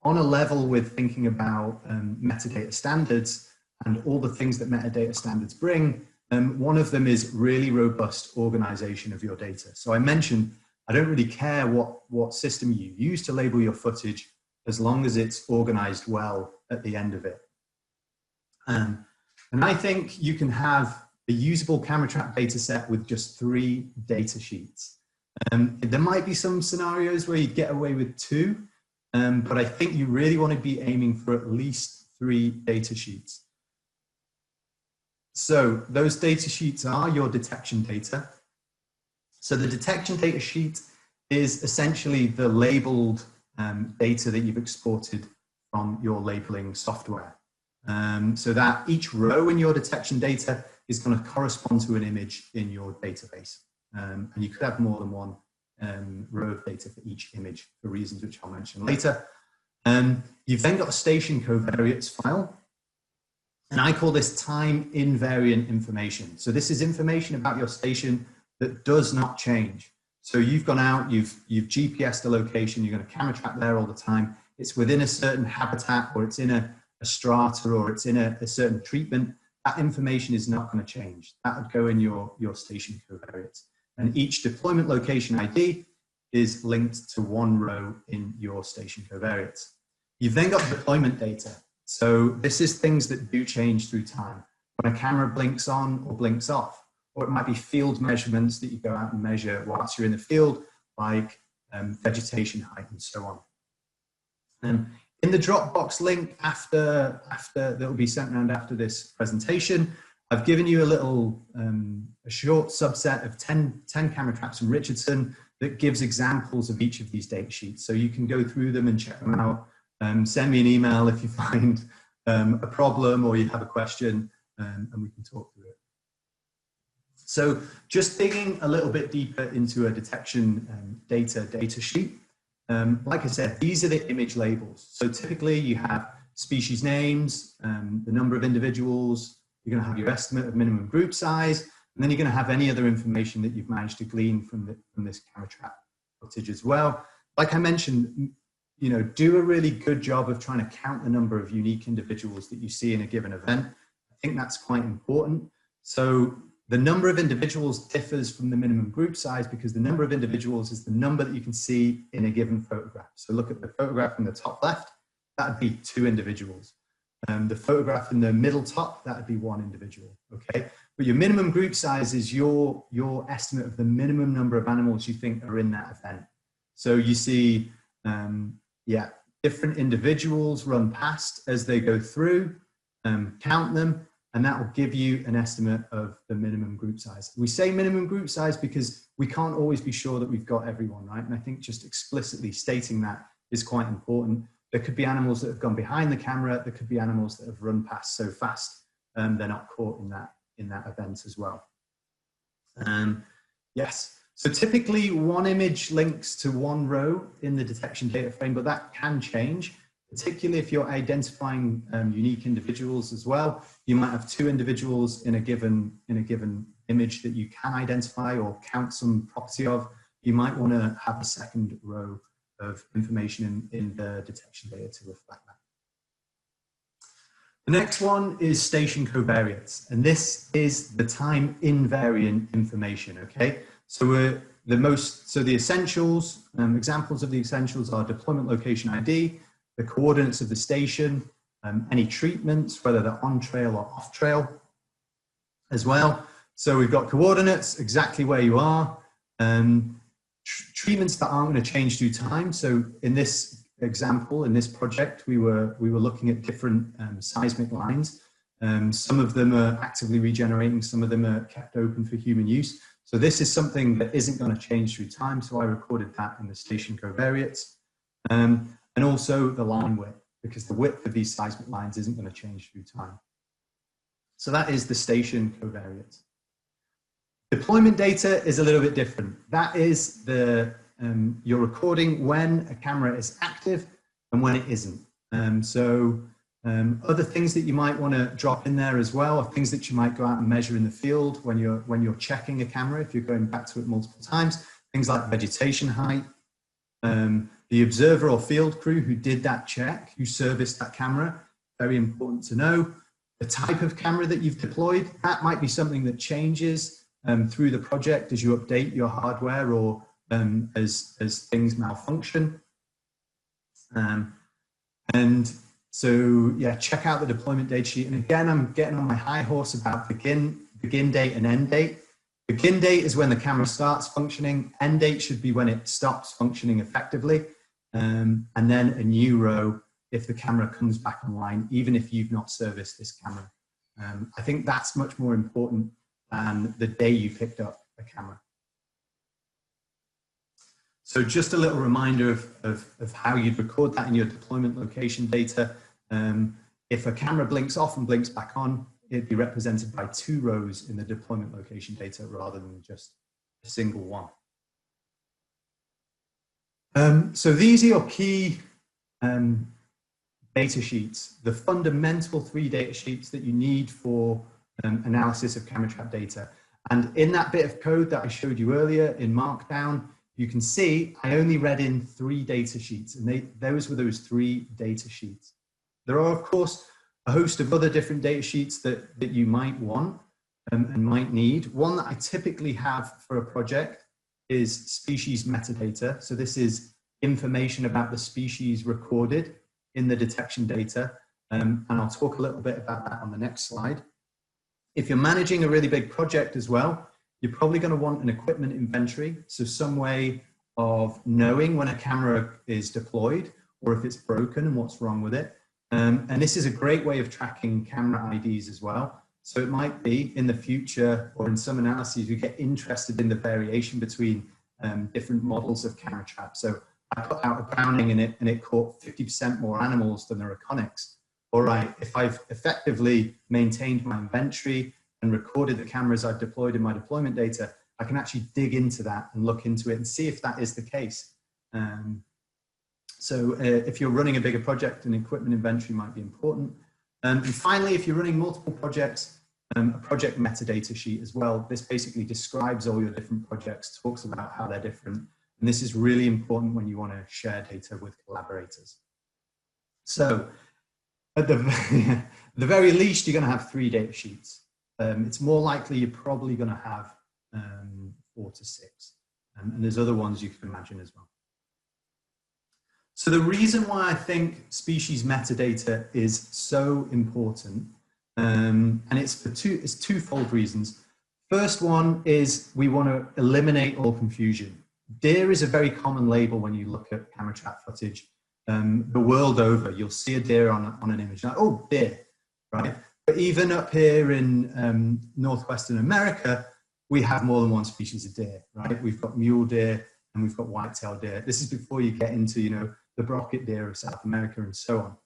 on a level with thinking about metadata standards and all the things that metadata standards bring, one of them is really robust organization of your data. So I mentioned, I don't really care what system you use to label your footage, as long as it's organized well at the end of it. And I think you can have a usable camera trap data set with just 3 data sheets. There might be some scenarios where you get away with 2, but I think you really want to be aiming for at least 3 data sheets. So those data sheets are your detection data. So the detection data sheet is essentially the labeled data that you've exported from your labeling software. So that each row in your detection data is going to correspond to an image in your database. And you could have more than one row of data for each image for reasons which I'll mention later. You've then got a station covariates file. And I call this time invariant information. So this is information about your station that does not change. So you've gone out, you've GPSed a location, you're going to camera trap there all the time. It's within a certain habitat, or it's in a strata, or it's in a certain treatment. That information is not going to change. That would go in your station covariates. And each deployment location ID is linked to one row in your station covariates. You've then got deployment data. So this is things that do change through time. When a camera blinks on or blinks off, or it might be field measurements that you go out and measure whilst you're in the field, like vegetation height and so on. In the Dropbox link after that will be sent around after this presentation, I've given you a little, a short subset of 10 camera traps from Richardson that gives examples of each of these data sheets. So you can go through them and check them out. Send me an email if you find a problem or you have a question, and we can talk through it. So just digging a little bit deeper into a detection data sheet. Like I said, these are the image labels. So typically you have species names, the number of individuals, you're going to have your estimate of minimum group size, and then you're going to have any other information that you've managed to glean from this camera trap footage as well. Like I mentioned, you know, do a really good job of trying to count the number of unique individuals that you see in a given event. I think that's quite important. So the number of individuals differs from the minimum group size because the number of individuals is the number that you can see in a given photograph. So look at the photograph in the top left, that would be 2 individuals. The photograph in the middle top, that would be 1 individual, okay? But your minimum group size is your estimate of the minimum number of animals you think are in that event. So you see, different individuals run past as they go through, count them, and that will give you an estimate of the minimum group size. We say minimum group size because we can't always be sure that we've got everyone, right? And I think just explicitly stating that is quite important. There could be animals that have gone behind the camera. There could be animals that have run past so fast they're not caught in that event as well. Yes, so typically one image links to one row in the detection data frame, but that can change, particularly if you're identifying unique individuals as well. You might have two individuals in a given image that you can identify or count some property of. You might want to have a second row of information in the detection data to reflect that. The next one is station covariates, and this is the time invariant information, okay? So the essentials, examples of the essentials are deployment location ID, the coordinates of the station, any treatments, whether they're on trail or off trail as well. So we've got coordinates, exactly where you are, treatments that aren't going to change through time. So in this example, in this project, we were looking at different seismic lines. Some of them are actively regenerating, some of them are kept open for human use. So this is something that isn't going to change through time. So I recorded that in the station covariates. And also the line width, because the width of these seismic lines isn't going to change through time. So that is the station covariates. Deployment data is a little bit different. That is you're recording when a camera is active and when it isn't. Other things that you might want to drop in there as well are things that you might go out and measure in the field when you're checking a camera, if you're going back to it multiple times. Things like vegetation height, the observer or field crew who did that check, who serviced that camera, very important to know. The type of camera that you've deployed, that might be something that changes through the project as you update your hardware or as things malfunction. And so, yeah, check out the deployment data sheet. And again, I'm getting on my high horse about begin date and end date. Begin date is when the camera starts functioning. End date should be when it stops functioning effectively. And then a new row if the camera comes back online, even if you've not serviced this camera. I think that's much more important than the day you picked up a camera. So just a little reminder of how you'd record that in your deployment location data. If a camera blinks off and blinks back on, it'd be represented by two rows in the deployment location data rather than just a single one. So these are your key data sheets, the fundamental 3 data sheets that you need for analysis of camera trap data. And in that bit of code that I showed you earlier in Markdown, you can see I only read in 3 data sheets, and those were those 3 data sheets. There are, of course, a host of other different data sheets that you might want and might need. One that I typically have for a project is species metadata. So this is information about the species recorded in the detection data. And I'll talk a little bit about that on the next slide. If you're managing a really big project as well, you're probably going to want an equipment inventory. So some way of knowing when a camera is deployed or if it's broken and what's wrong with it. And this is a great way of tracking camera IDs as well. So it might be in the future or in some analyses, we get interested in the variation between different models of camera traps. So I put out a Browning in it and it caught 50% more animals than the Reconyx. All right, if I've effectively maintained my inventory and recorded the cameras I've deployed in my deployment data, I can actually dig into that and look into it and see if that is the case. So if you're running a bigger project, an equipment inventory might be important. And finally, if you're running multiple projects, a project metadata sheet as well. This basically describes all your different projects, talks about how they're different. And this is really important when you want to share data with collaborators. So at the very least, you're going to have 3 data sheets. It's more likely you're probably going to have 4 to 6. And there's other ones you can imagine as well. So the reason why I think species metadata is so important, and it's twofold reasons. First one is we want to eliminate all confusion. Deer is a very common label when you look at camera trap footage. The world over, you'll see a deer on an image, like, oh, deer, right? But even up here in Northwestern America, we have more than one species of deer, right? We've got mule deer and we've got white-tailed deer. This is before you get into, you know, the brocket deer of South America and so on.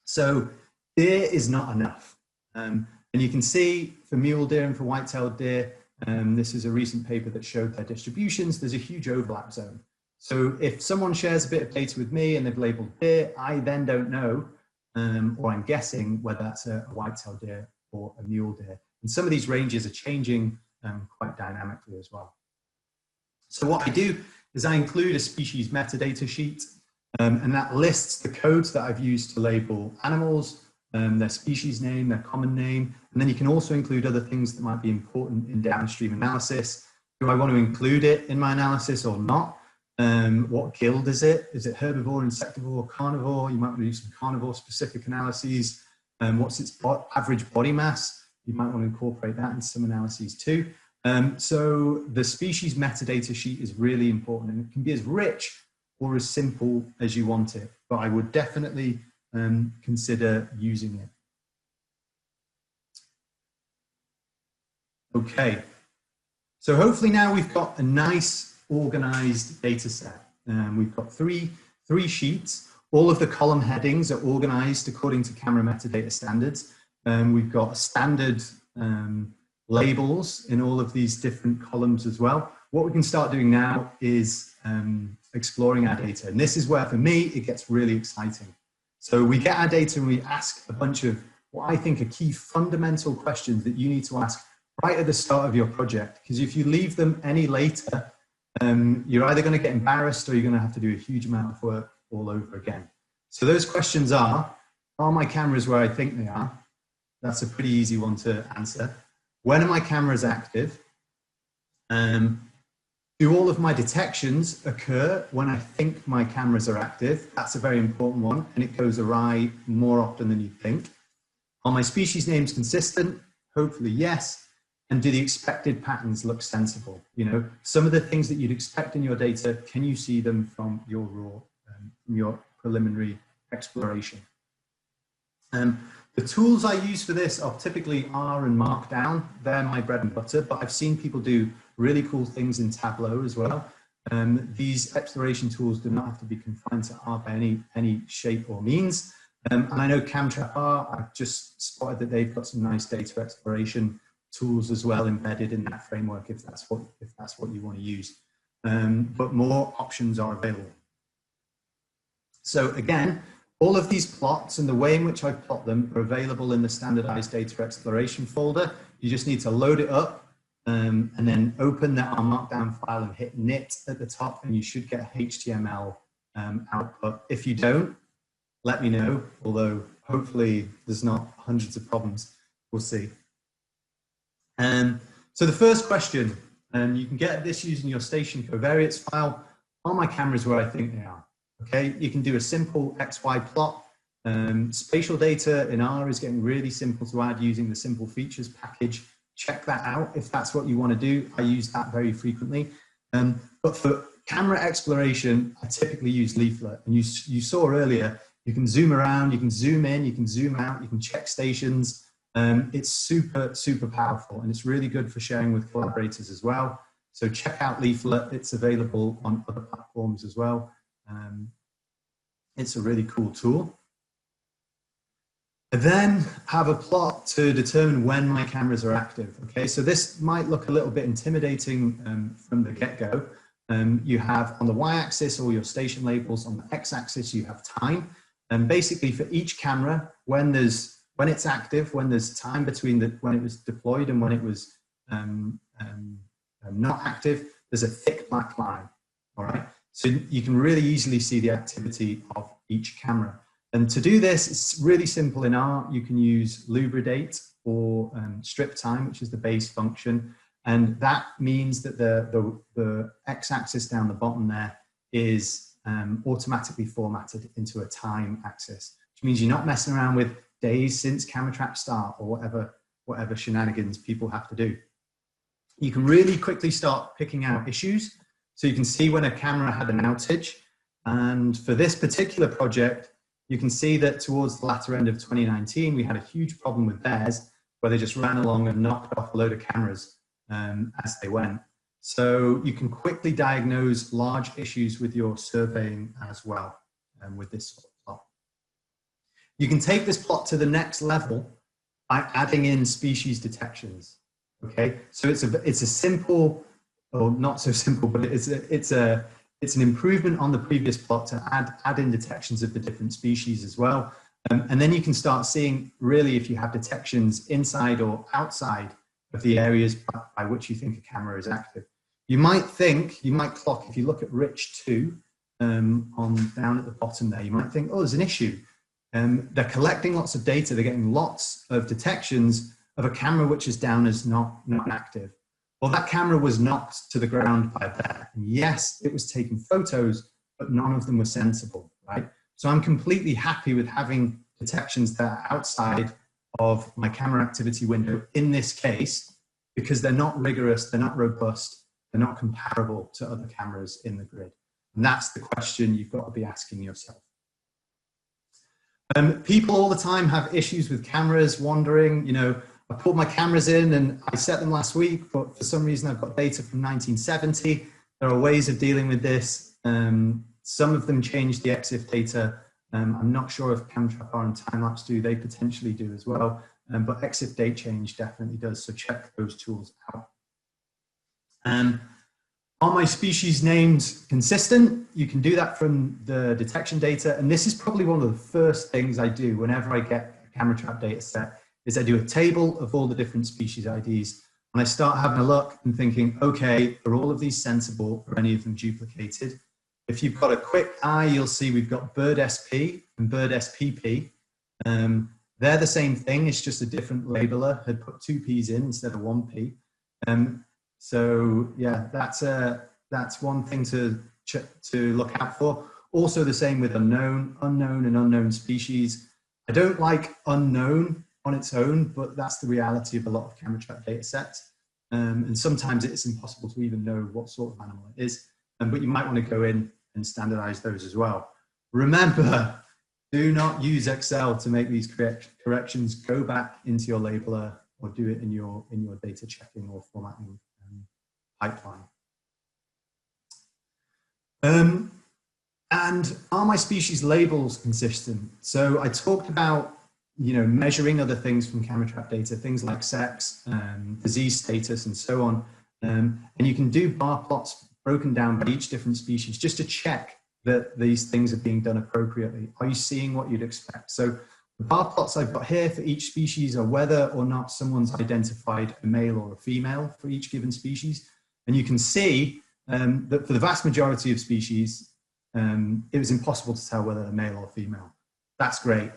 So deer is not enough. And And you can see for mule deer and for white-tailed deer, this is a recent paper that showed their distributions, there's a huge overlap zone. So if someone shares a bit of data with me and they've labeled deer, I then don't know, or I'm guessing whether that's a white-tailed deer or a mule deer. And some of these ranges are changing quite dynamically as well. So what I do is I include a species metadata sheet, and that lists the codes that I've used to label animals, their species name, their common name, and then you can also include other things that might be important in downstream analysis. Do I want to include it in my analysis or not? What guild is it? Is it herbivore, insectivore, carnivore? You might want to do some carnivore specific analyses. What's its average body mass? You might want to incorporate that into some analyses too. So the species metadata sheet is really important, and it can be as rich or as simple as you want it, but I would definitely consider using it. Okay, so hopefully now we've got a nice organized data set. We've got three sheets. All of the column headings are organized according to camera metadata standards. We've got standard labels in all of these different columns as well. What we can start doing now is exploring our data. And this is where, for me, it gets really exciting. So we get our data and we ask a bunch of what I think are key fundamental questions that you need to ask right at the start of your project. Because if you leave them any later, you're either going to get embarrassed or you're going to have to do a huge amount of work all over again. So those questions are my cameras where I think they are? That's a pretty easy one to answer. When are my cameras active? Do all of my detections occur when I think my cameras are active? That's a very important one, and it goes awry more often than you think. Are my species names consistent? Hopefully yes. And do the expected patterns look sensible? You know, some of the things that you'd expect in your data, can you see them from your raw, from your preliminary exploration? The tools I use for this are typically R and Markdown. They're my bread and butter, but I've seen people do really cool things in Tableau as well. These exploration tools do not have to be confined to R by any shape or means. And I know CamTrap R, I've just spotted that they've got some nice data exploration tools as well embedded in that framework if that's what you want to use. But more options are available. So again, all of these plots and the way in which I plot them are available in the standardized data exploration folder. You just need to load it up and then open that R Markdown file and hit knit at the top, and you should get HTML output. If you don't, let me know, although hopefully there's not hundreds of problems. We'll see. So the first question, you can get this using your station covariates file. Are my cameras where I think they are? Okay, you can do a simple XY plot. Spatial data in R is getting really simple to add using the simple features package. Check that out if that's what you want to do. I use that very frequently. But for camera exploration, I typically use Leaflet. And you saw earlier, you can zoom around, you can zoom in, you can zoom out, you can check stations. It's super, super powerful, and it's really good for sharing with collaborators as well. So check out Leaflet. It's available on other platforms as well. It's a really cool tool. I then have a plot to determine when my cameras are active. Okay, so this might look a little bit intimidating from the get-go. You have on the y-axis all your station labels. On the x-axis you have time. And basically for each camera, when it's active, when there's time between when it was deployed and when it was not active, there's a thick black line. All right. So you can really easily see the activity of each camera. And to do this, it's really simple in R. You can use lubridate or strip time, which is the base function. And that means that the x-axis down the bottom there is automatically formatted into a time axis, which means you're not messing around with days since camera trap start or whatever shenanigans people have to do. You can really quickly start picking out issues. So you can see when a camera had an outage. And for this particular project, you can see that towards the latter end of 2019, we had a huge problem with theirs where they just ran along and knocked off a load of cameras as they went. So you can quickly diagnose large issues with your surveying as well with this sort of plot. You can take this plot to the next level by adding in species detections. Okay, so it's a simple, or not so simple, but it's an improvement on the previous plot to add in detections of the different species as well. And then you can start seeing really if you have detections inside or outside of the areas by which you think a camera is active. You might clock, if you look at Rich 2 on down at the bottom there, you might think, oh, there's an issue. They're collecting lots of data, they're getting lots of detections of a camera which is down as not active. Well, that camera was knocked to the ground by a bear. And yes, it was taking photos, but none of them were sensible, right? So I'm completely happy with having detections that are outside of my camera activity window in this case, because they're not rigorous, they're not robust, they're not comparable to other cameras in the grid. And that's the question you've got to be asking yourself. People all the time have issues with cameras, wondering, you know, I put my cameras in and I set them last week, but for some reason I've got data from 1970. There are ways of dealing with this. Some of them change the EXIF data. I'm not sure if CamTrapR and Timelapse do, they potentially do as well. But EXIF date change definitely does, so check those tools out. Are my species names consistent? You can do that from the detection data, and this is probably one of the first things I do whenever I get a camera trap data set, is I do a table of all the different species IDs, and I start having a look and thinking, okay, are all of these sensible, or any of them duplicated? If you've got a quick eye, you'll see we've got bird SP and bird SPP. They're the same thing, it's just a different labeler had put 2 Ps in instead of 1 P. So yeah, that's one thing to look out for. Also the same with unknown and unknown species. I don't like unknown on its own, but that's the reality of a lot of camera trap data sets. And sometimes it's impossible to even know what sort of animal it is. But you might want to go in and standardize those as well. Remember, do not use Excel to make these corrections. Go back into your labeler or do it in your data checking or formatting pipeline. And are my species labels consistent? So I talked about, you know, measuring other things from camera trap data, things like sex, disease status, and so on. And you can do bar plots broken down by each different species just to check that these things are being done appropriately. Are you seeing what you'd expect? So the bar plots I've got here for each species are whether or not someone's identified a male or a female for each given species. And you can see that for the vast majority of species, it was impossible to tell whether they're male or female. That's great.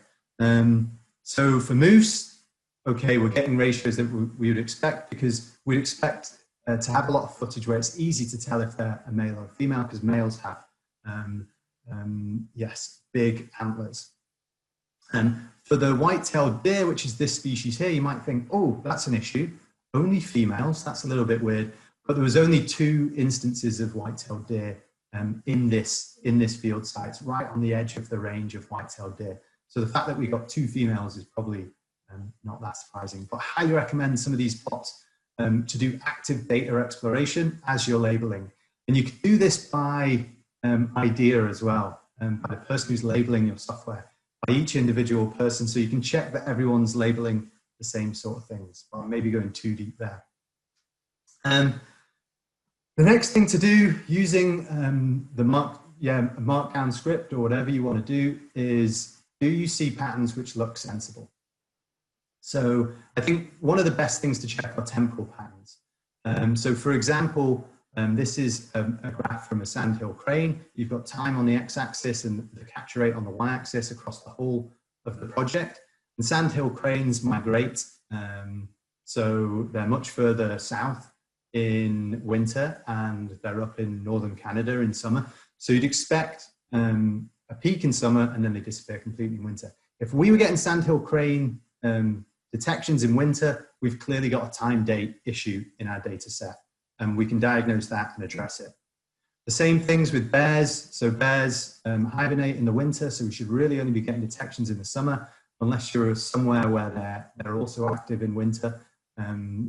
So for moose, okay, we're getting ratios that we would expect, because we'd expect to have a lot of footage where it's easy to tell if they're a male or a female, because males have, yes, big antlers. For the white-tailed deer, which is this species here, you might think, oh, that's an issue. Only females, that's a little bit weird. But there was only 2 instances of white-tailed deer in this field site, right on the edge of the range of white-tailed deer. So the fact that we got 2 females is probably not that surprising. But I highly recommend some of these plots to do active data exploration as you're labeling. And you can do this by idea as well, by the person who's labeling your software, by each individual person, so you can check that everyone's labeling the same sort of things, but maybe going too deep there. The next thing to do using the markdown script or whatever you want to do is, do you see patterns which look sensible? So I think one of the best things to check are temporal patterns. So for example, this is a graph from a sandhill crane. You've got time on the x-axis and the capture rate on the y-axis across the whole of the project. And sandhill cranes migrate, so they're much further south in winter and they're up in northern Canada in summer. So you'd expect a peak in summer and then they disappear completely in winter. If we were getting sandhill crane detections in winter, we've clearly got a time date issue in our data set, and we can diagnose that and address it. The same things with bears. So bears hibernate in the winter, so we should really only be getting detections in the summer, unless you're somewhere where they're also active in winter,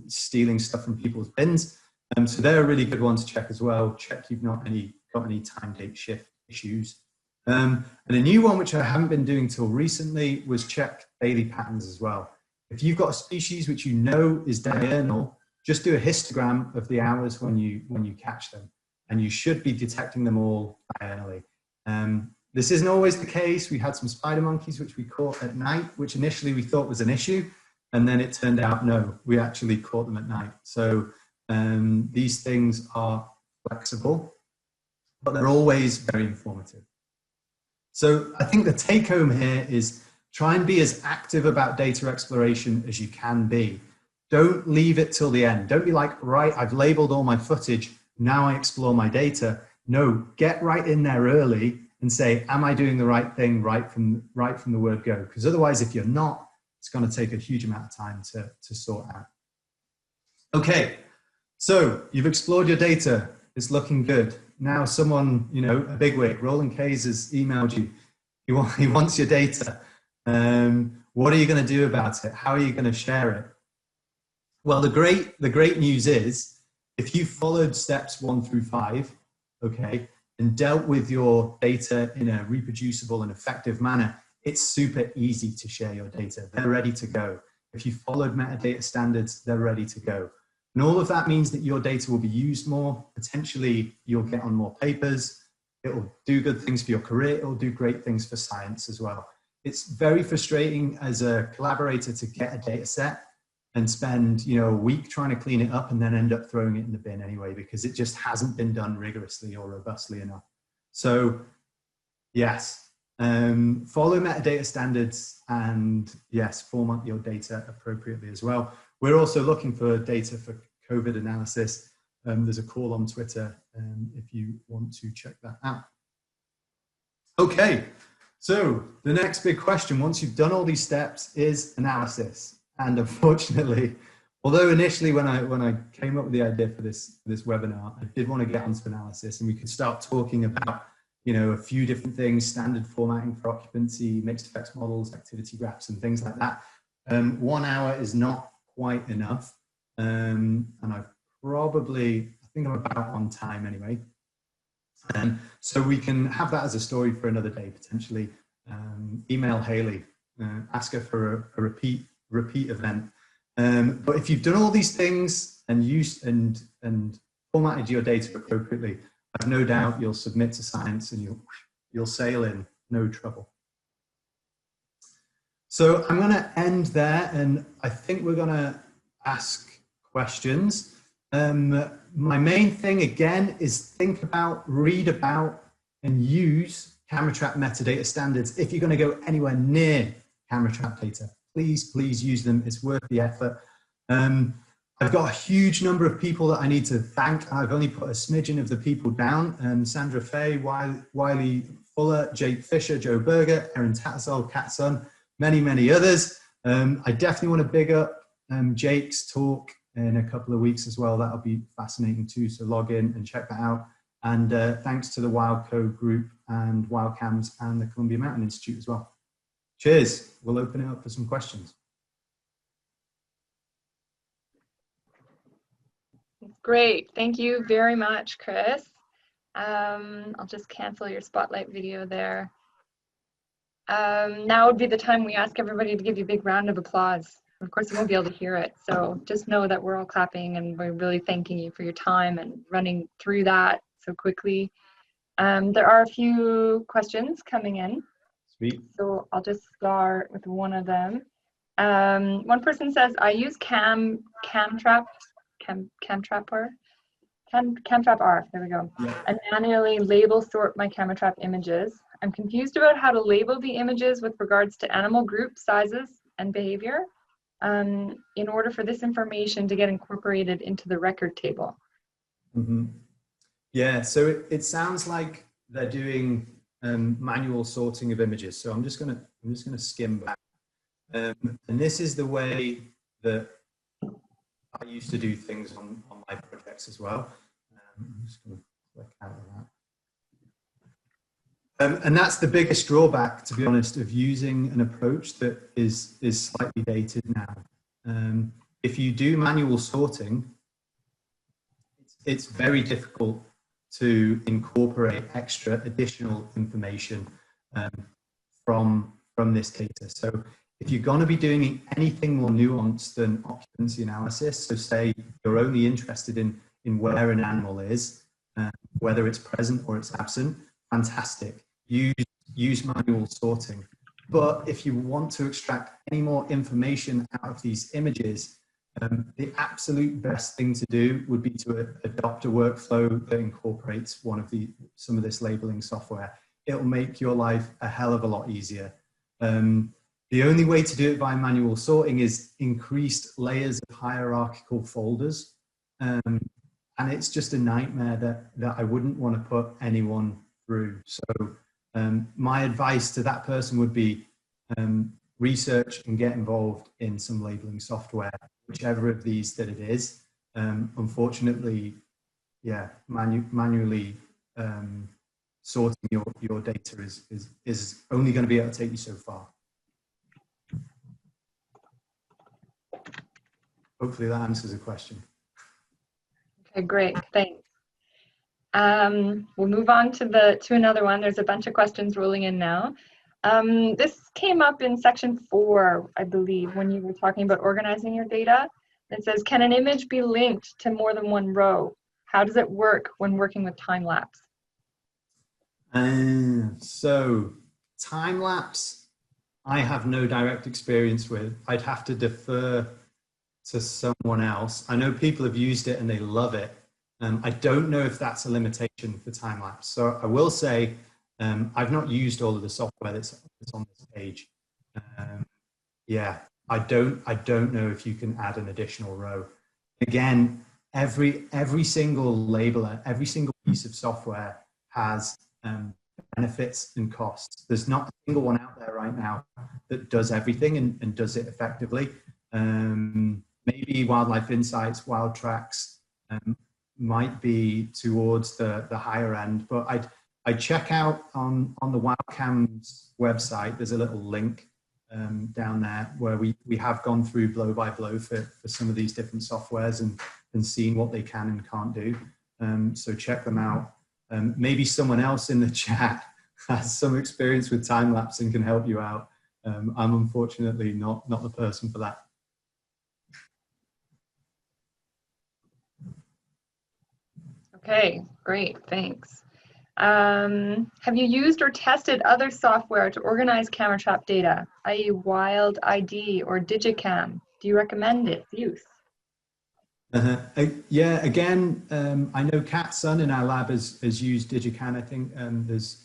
stealing stuff from people's bins. So they're a really good one to check as well. Check you've not got any time date shift issues. And a new one, which I haven't been doing till recently, was check daily patterns as well. If you've got a species which you know is diurnal, just do a histogram of the hours when you catch them, and you should be detecting them all diurnally. This isn't always the case. We had some spider monkeys which we caught at night, which initially we thought was an issue, and then it turned out no, we actually caught them at night. So these things are flexible, but they're always very informative. So I think the take home here is try and be as active about data exploration as you can be. Don't leave it till the end. Don't be like, right, I've labeled all my footage, now I explore my data. No, get right in there early and say, am I doing the right thing right from the word go? Because otherwise, if you're not, it's going to take a huge amount of time to sort out. Okay, so you've explored your data. It's looking good. Now someone, you know, a bigwig, Roland Kayes has emailed you. He wants your data. What are you going to do about it? How are you going to share it? Well, the great news is, if you followed steps 1 through 5, okay, and dealt with your data in a reproducible and effective manner, it's super easy to share your data. They're ready to go. If you followed metadata standards, they're ready to go. And all of that means that your data will be used more. Potentially, you'll get on more papers. It will do good things for your career. It will do great things for science as well. It's very frustrating as a collaborator to get a data set and spend, you know, a week trying to clean it up and then end up throwing it in the bin anyway, because it just hasn't been done rigorously or robustly enough. So yes, follow metadata standards, and yes, format your data appropriately as well. We're also looking for data for COVID analysis. There's a call on Twitter if you want to check that out. Okay, so the next big question, once you've done all these steps, is analysis. And unfortunately, although initially when I came up with the idea for this webinar, I did want to get onto analysis, and we could start talking about, you know, a few different things: standard formatting for occupancy, mixed effects models, activity graphs, and things like that. 1 hour is not quite enough, and I think I'm about on time anyway. So we can have that as a story for another day potentially. Email Hayley, ask her for a repeat event. But if you've done all these things and used and formatted your data appropriately, I've no doubt you'll submit to science and you'll sail in no trouble. So I'm going to end there, and I think we're going to ask questions. My main thing again is think about, read about, and use camera trap metadata standards. If you're going to go anywhere near camera trap data, please use them. It's worth the effort. I've got a huge number of people that I need to thank. I've only put a smidgen of the people down. Sandra Fay, Wiley Fuller, Jake Fisher, Joe Berger, Erin Tattersall, Kat Sun, many others. I definitely want to big up Jake's talk in a couple of weeks as well. That'll be fascinating too, so log in and check that out. And thanks to the WildCo group and Wildcams and the Columbia Mountain Institute as well. Cheers. We'll open it up for some questions. Great. Thank you very much, Chris. I'll just cancel your spotlight video there. Now would be the time we ask everybody to give you a big round of applause. Of course, you won't be able to hear it, so just know that we're all clapping and we're really thanking you for your time and running through that so quickly. There are a few questions coming in. Sweet. So I'll just start with one of them. One person says, I use CamTrap R, there we go, Yeah. and manually label sort my camera trap images. I'm confused about how to label the images with regards to animal group sizes and behavior in order for this information to get incorporated into the record table. Mm-hmm. Yeah, so it sounds like they're doing manual sorting of images. So I'm just gonna skim back, and this is the way that I used to do things on my projects as well. I'm just going to click out of that. And that's the biggest drawback, to be honest, of using an approach that is slightly dated now. If you do manual sorting, it's very difficult to incorporate extra additional information from this data. So if you're going to be doing anything more nuanced than occupancy analysis, so say you're only interested in where an animal is, whether it's present or it's absent, fantastic. Use manual sorting. But if you want to extract any more information out of these images, the absolute best thing to do would be to adopt a workflow that incorporates some of this labeling software. It'll make your life a hell of a lot easier. The only way to do it by manual sorting is increased layers of hierarchical folders. And it's just a nightmare that I wouldn't want to put anyone through. So my advice to that person would be research and get involved in some labeling software, whichever of these that it is. Unfortunately, yeah, manually sorting your data is only going to be able to take you so far. Hopefully that answers the question. Okay, great, thanks. We'll move on to another one. There's a bunch of questions rolling in now. This came up in section 4, I believe, when you were talking about organizing your data. It says, can an image be linked to more than one row? How does it work when working with time-lapse? So time-lapse, I have no direct experience with. I'd have to defer to someone else. I know people have used it and they love it. I don't know if that's a limitation for time-lapse. So I will say, I've not used all of the software that's on this page. Yeah, I don't know if you can add an additional row. Again, every single labeler, every single piece of software has benefits and costs. There's not a single one out there right now that does everything and does it effectively. Maybe Wildlife Insights, WildTracks might be towards the higher end, but I'd check out on the Wildcam's website. There's a little link down there where we have gone through blow by blow for some of these different softwares and seen what they can and can't do. So check them out. Maybe someone else in the chat has some experience with time-lapse and can help you out. I'm unfortunately not the person for that. Okay, great, thanks. Have you used or tested other software to organize camera trap data, i.e. Wild ID or Digicam? Do you recommend its use? Yeah, again, I know Kat Sun in our lab has used Digicam. I think there's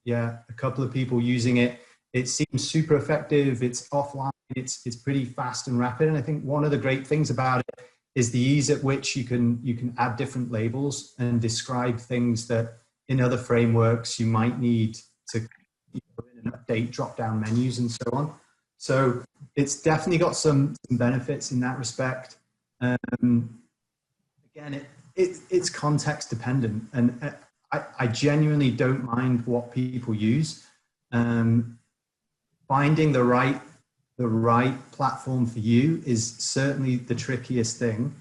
yeah, a couple of people using it. It seems super effective. It's offline. It's pretty fast and rapid. And I think one of the great things about it is the ease at which you can add different labels and describe things that in other frameworks you might need to update drop-down menus and so on. So it's definitely got some benefits in that respect. Again, it's context dependent, and I genuinely don't mind what people use. Finding the right platform for you is certainly the trickiest thing.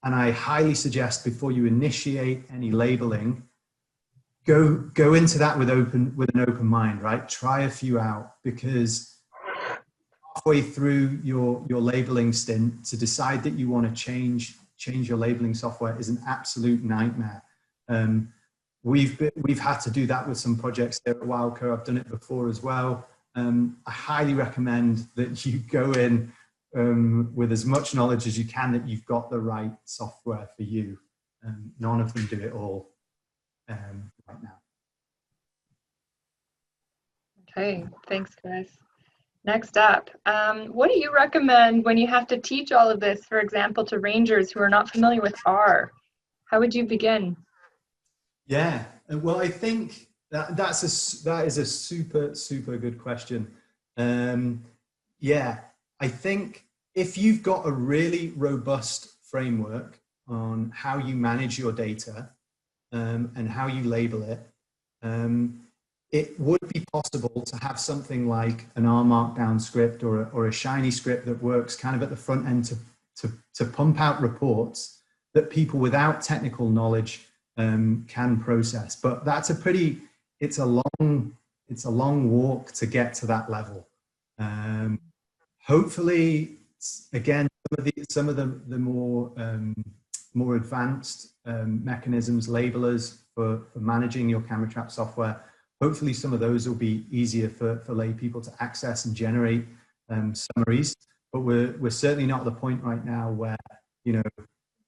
And I highly suggest before you initiate any labeling, go into that with an open mind, right? Try a few out, because halfway through your labeling stint, to decide that you want to change your labeling software is an absolute nightmare. We've had to do that with some projects there at WildCo. I've done it before as well. I highly recommend that you go in with as much knowledge as you can that you've got the right software for you. None of them do it all right now. Okay, thanks, Chris. Next up, what do you recommend when you have to teach all of this, for example, to rangers who are not familiar with R? How would you begin? Yeah, well, I think that is a super good question. Yeah, I think if you've got a really robust framework on how you manage your data and how you label it, it would be possible to have something like an R Markdown script or a Shiny script that works kind of at the front end to pump out reports that people without technical knowledge can process. But that's it's a long walk to get to that level. Hopefully, again, some of the more advanced mechanisms, labelers for managing your camera trap software, hopefully some of those will be easier for lay people to access and generate summaries. But we're certainly not at the point right now where, you know,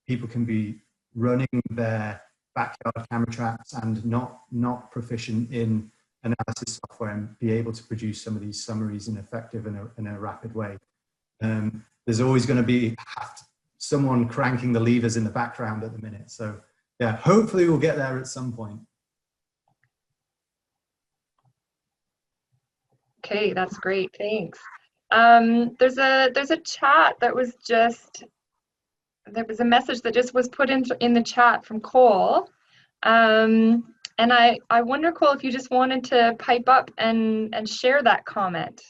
people can be running their backyard camera traps and not proficient in analysis software and be able to produce some of these summaries in effective in a rapid way. There's always going to be someone cranking the levers in the background at the minute. So yeah, hopefully we'll get there at some point. Okay, that's great. Thanks. There's a chat that was just, there was a message that just was put in the chat from Cole. And I wonder, Cole, if you just wanted to pipe up and share that comment.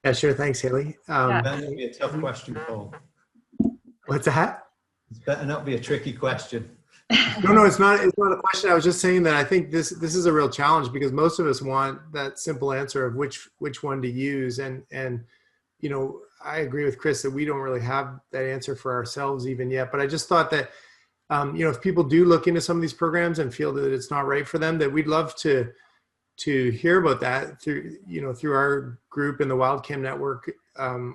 Yeah, sure. Thanks, Haley. That would be a tough question, Cole. What's that? It's better not be a tricky question. No, it's not a question. I was just saying that I think this is a real challenge because most of us want that simple answer of which one to use. And you know, I agree with Chris that we don't really have that answer for ourselves even yet. But I just thought that, you know, if people do look into some of these programs and feel that it's not right for them, that we'd love to hear about that through our group in the Wildcam network.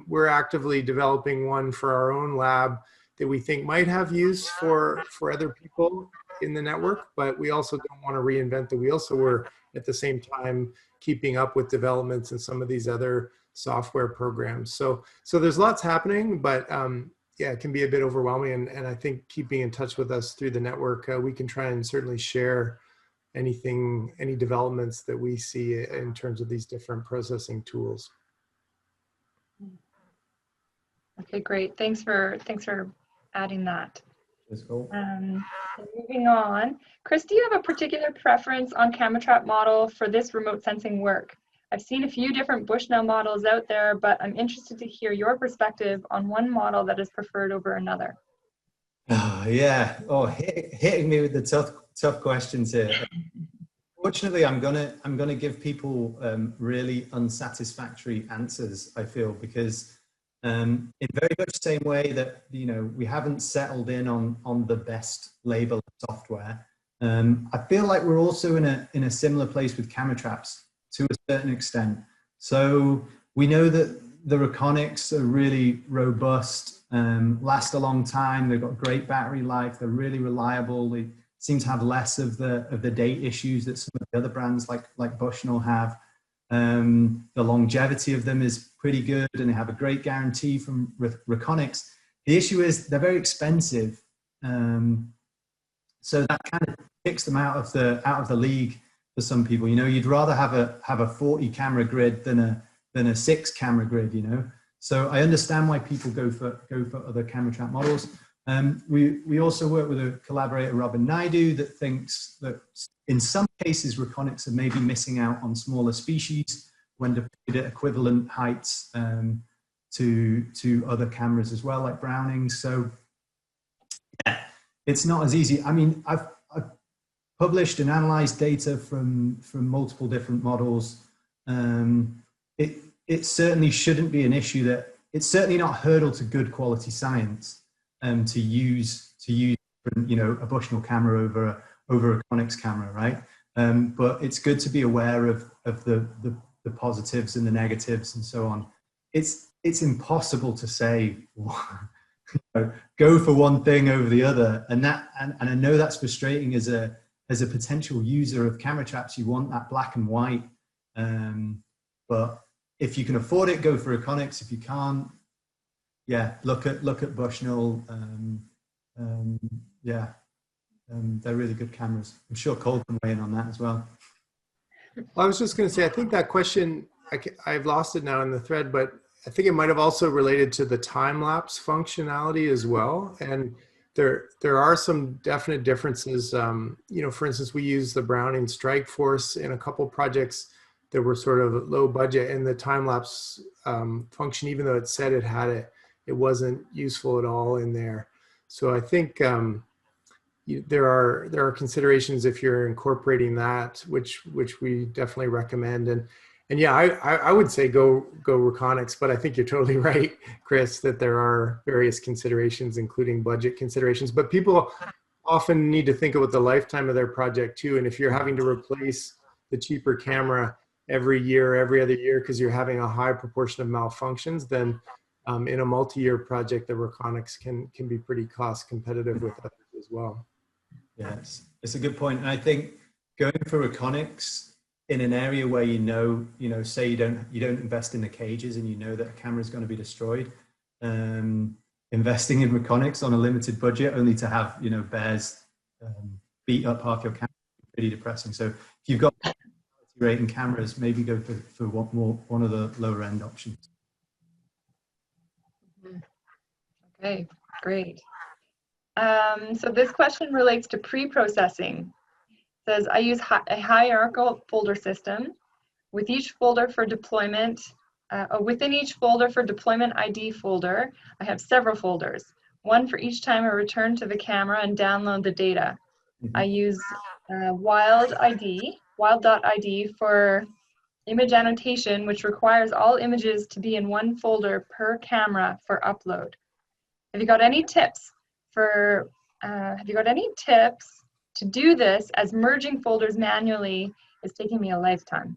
We're actively developing one for our own lab that we think might have use for other people in the network, but we also don't want to reinvent the wheel. So we're at the same time keeping up with developments in some of these other software programs. So there's lots happening, but yeah, it can be a bit overwhelming. And I think keeping in touch with us through the network, we can try and certainly share any developments that we see in terms of these different processing tools. Okay, great. Thanks for adding that. That's cool. Moving on, Chris, do you have a particular preference on camera trap model for this remote sensing work? I've seen a few different Bushnell models out there, but I'm interested to hear your perspective on one model that is preferred over another. Oh, yeah. Oh, hitting me with the tough questions here. Fortunately, I'm gonna give people really unsatisfactory answers, I feel, because in very much the same way that, you know, we haven't settled in on the best label of software. I feel like we're also in a similar place with camera traps to a certain extent. So we know that the Reconics are really robust, last a long time. They've got great battery life. They're really reliable. They seem to have less of the date issues that some of the other brands like Bushnell have. The longevity of them is pretty good, and they have a great guarantee from Reconics. The issue is they're very expensive, so that kind of kicks them out of the league for some people. You know, you'd rather have a 40 camera grid than a 6 camera grid. You know, so I understand why people go for other camera trap models. We also work with a collaborator, Robin Naidu, that thinks that in some cases Reconics are maybe missing out on smaller species when deployed at equivalent heights to other cameras as well, like Brownings. So yeah, it's not as easy. I mean, I've published and analyzed data from multiple different models. It certainly shouldn't be an issue that it's certainly not a hurdle to good quality science. To use you know, a Bushnell camera over a Reconics camera, right? But it's good to be aware of the positives and the negatives and so on. It's impossible to say, you know, go for one thing over the other, and I know that's frustrating as a potential user of camera traps. You want that black and white, but if you can afford it, go for Reconics. If you can't, yeah, look at Bushnell. They're really good cameras. I'm sure Cole can weigh in on that as well. Well, I was just going to say, I think that question, I've lost it now in the thread, but I think it might have also related to the time-lapse functionality as well. And there are some definite differences. You know, for instance, we use the Browning Strike Force in a couple projects that were sort of low budget, and the time-lapse function, even though it said it had it, it wasn't useful at all in there. So I think there are considerations if you're incorporating that, which we definitely recommend. And And yeah, I would say go Reconyx, but I think you're totally right, Chris, that there are various considerations, including budget considerations. But people often need to think about the lifetime of their project too. And if you're having to replace the cheaper camera every year, every other year, because you're having a high proportion of malfunctions, then in a multi-year project, the Reconyx can be pretty cost competitive with others as well. Yes, it's a good point. And I think going for Reconyx in an area where say you don't invest in the cages and you know that a camera is going to be destroyed, investing in Reconyx on a limited budget only to have bears beat up half your camera is pretty depressing. So if you've got rating cameras, maybe go for one of the lower end options. Okay, great. So this question relates to pre-processing. It says, I use a hierarchical folder system. With each folder for deployment, within each folder for deployment ID folder, I have several folders, one for each time I return to the camera and download the data. I use wild.id for image annotation, which requires all images to be in one folder per camera for upload. Have you got any tips to do this, as merging folders manually is taking me a lifetime?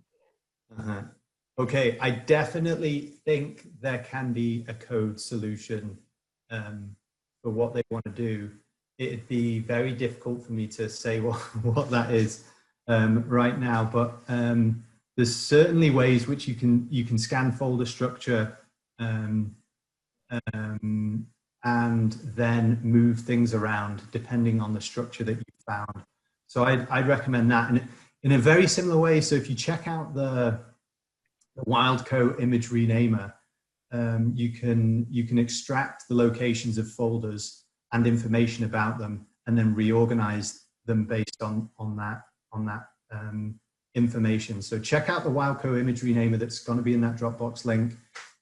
Okay, I definitely think there can be a code solution for what they want to do. It'd be very difficult for me to say what that is right now, but there's certainly ways which you can scan folder structure and then move things around depending on the structure that you found. So I'd recommend that. And in a very similar way, so if you check out the WildCo image renamer, you can extract the locations of folders and information about them and then reorganize them based on that information. So check out the WildCo image renamer that's going to be in that Dropbox link.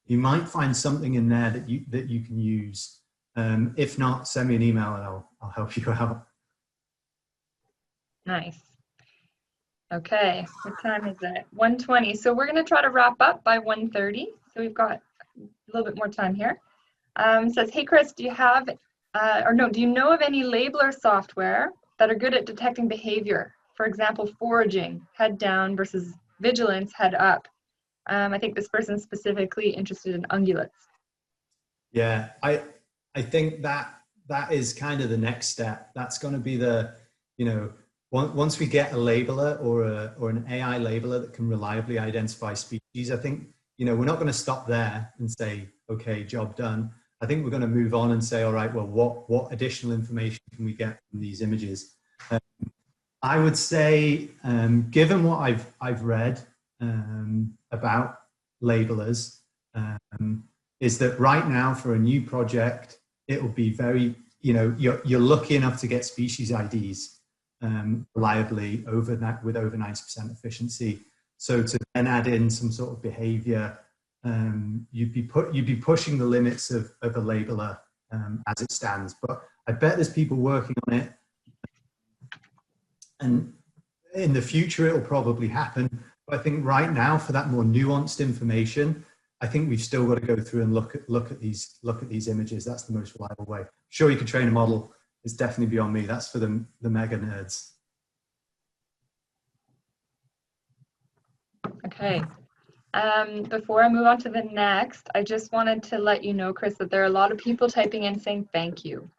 You might find something in there that you can use. If not, send me an email and I'll help you out. Nice. Okay, what time is it? 1:20. So we're going to try to wrap up by 1:30. So we've got a little bit more time here. It says, hey Chris, do you know of any labeler software that are good at detecting behavior? For example, foraging, head down versus vigilance, head up. I think this person's specifically interested in ungulates. Yeah, I think that is kind of the next step. That's going to be once we get a labeler or an AI labeler that can reliably identify species, I think, we're not going to stop there and say, okay, job done. I think we're going to move on and say, all right, well, what additional information can we get from these images? I would say, given what I've read about labelers, is that right now for a new project, it will be very, you're lucky enough to get species IDs reliably with over 90% efficiency. So to then add in some sort of behavior, you'd be pushing the limits of a labeler as it stands. But I bet there's people working on it, and in the future it will probably happen. But I think right now, for that more nuanced information, I think we've still got to go through and look at these images. That's the most reliable way. Sure, you can train a model. It's definitely beyond me. That's for the mega nerds. Okay. Before I move on to the next, I just wanted to let you know, Chris, that there are a lot of people typing in saying thank you.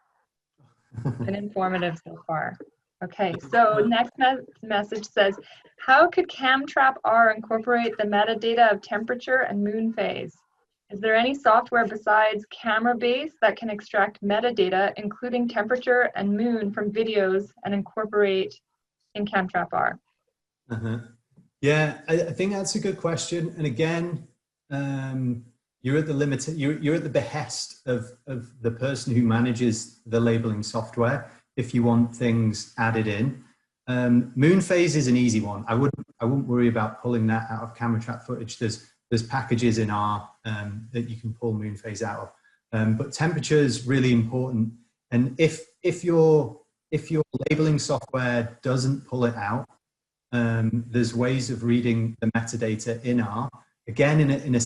Been informative so far. Okay, so next message says, how could CamTrap-R incorporate the metadata of temperature and moon phase? Is there any software besides CameraBase that can extract metadata, including temperature and moon, from videos and incorporate in CamTrap-R? Yeah, I think that's a good question. And again, you're at the behest of the person who manages the labeling software if you want things added in. Moon phase is an easy one. I wouldn't worry about pulling that out of camera trap footage. There's packages in R that you can pull moon phase out of. But temperature is really important. And if your labeling software doesn't pull it out, There's ways of reading the metadata in R. Again, in a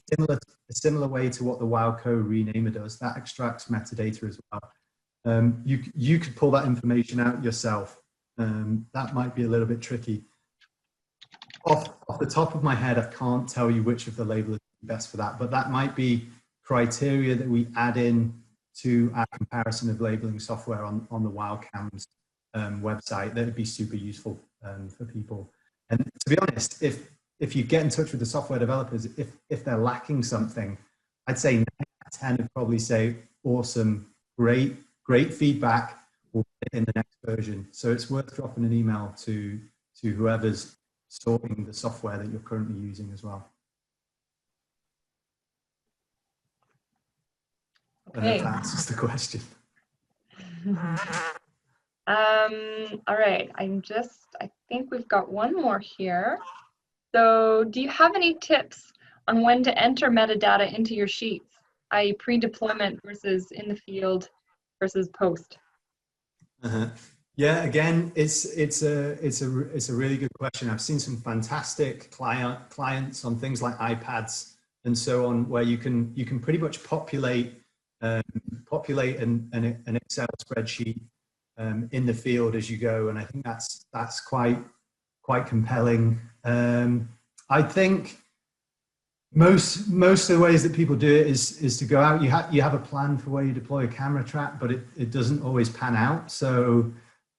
similar way to what the WildCo renamer does, that extracts metadata as well. You could pull that information out yourself. That might be a little bit tricky. Off the top of my head, I can't tell you which of the labelers is best for that, but that might be criteria that we add in to our comparison of labeling software on the Wildcam's website. That would be super useful for people. And to be honest, if you get in touch with the software developers, if they're lacking something, I'd say 9 out of 10 would probably say, awesome, great feedback, we'll put it in the next version. So it's worth dropping an email to whoever's sorting the software that you're currently using as well. Okay. I hope that answers the question. All right, I think we've got one more here. So do you have any tips on when to enter metadata into your sheets, i.e. pre-deployment versus in the field versus post? Yeah, again, it's a really good question. I've seen some fantastic clients on things like iPads and so on, where you can pretty much populate an Excel spreadsheet in the field as you go, and I think that's quite compelling. I think most of the ways that people do it is to go out. You have a plan for where you deploy a camera trap, but it doesn't always pan out. So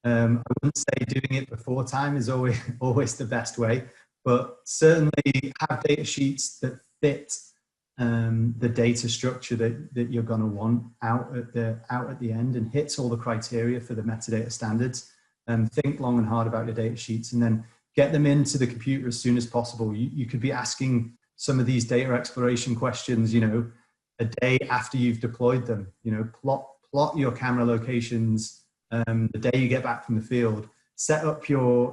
I wouldn't say doing it before time is always the best way, but certainly have data sheets that fit the data structure that you're going to want out at the end and hits all the criteria for the metadata standards. Think long and hard about your data sheets and then get them into the computer as soon as possible. You could be asking some of these data exploration questions, a day after you've deployed them. Plot your camera locations the day you get back from the field. Set up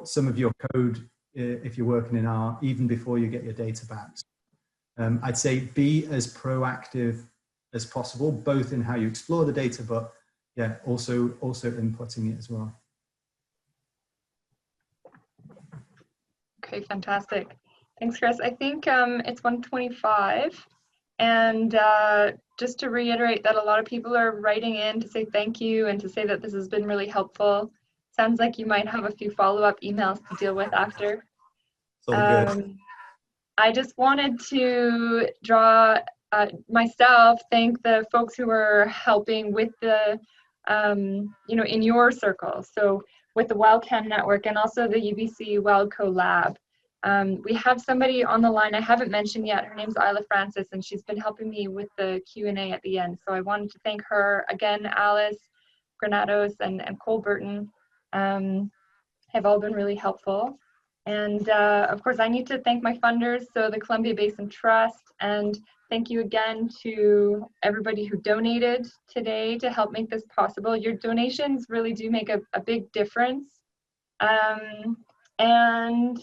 some of your code if you're working in R even before you get your data back. I'd say be as proactive as possible, both in how you explore the data, but yeah, also inputting it as well. Okay, fantastic. Thanks, Chris. I think it's 1:25, and just to reiterate that a lot of people are writing in to say thank you and to say that this has been really helpful. Sounds like you might have a few follow-up emails to deal with after. It's all good. I just wanted to thank the folks who are helping with the, in your circle. So with the Wildcam network and also the UBC WildCo lab. We have somebody on the line I haven't mentioned yet. Her name's Isla Francis, and she's been helping me with the Q&A at the end. So I wanted to thank her again. Alice Granados and Cole Burton have all been really helpful. And of course, I need to thank my funders, so the Columbia Basin Trust, and thank you again to everybody who donated today to help make this possible. Your donations really do make a big difference. And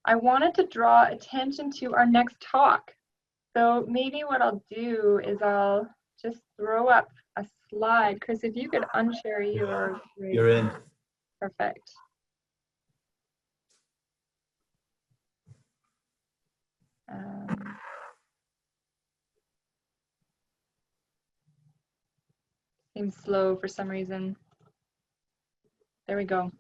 I wanted to draw attention to our next talk. So maybe what I'll do is I'll just throw up a slide. Chris, if you could unshare your... You're in. Perfect. Seems slow for some reason. There we go.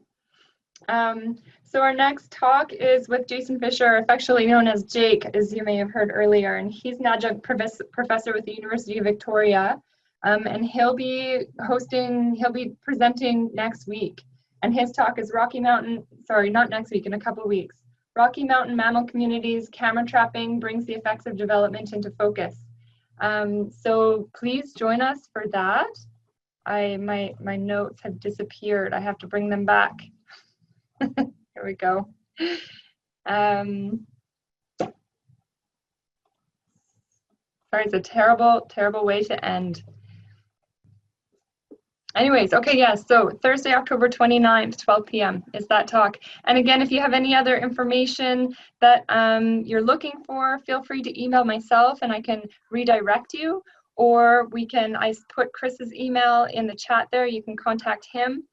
So our next talk is with Jason Fisher, affectionately known as Jake, as you may have heard earlier, and he's an adjunct professor with the University of Victoria, and he'll be presenting next week. And his talk is not next week, in a couple of weeks. Rocky Mountain mammal communities, camera trapping brings the effects of development into focus. So please join us for that. My notes have disappeared. I have to bring them back. Here we go. Sorry, it's a terrible, terrible way to end. Anyways, okay, yeah, so Thursday, October 29th, 12 p.m. is that talk. And again, if you have any other information that you're looking for, feel free to email myself and I can redirect you, or I put Chris's email in the chat there. You can contact him.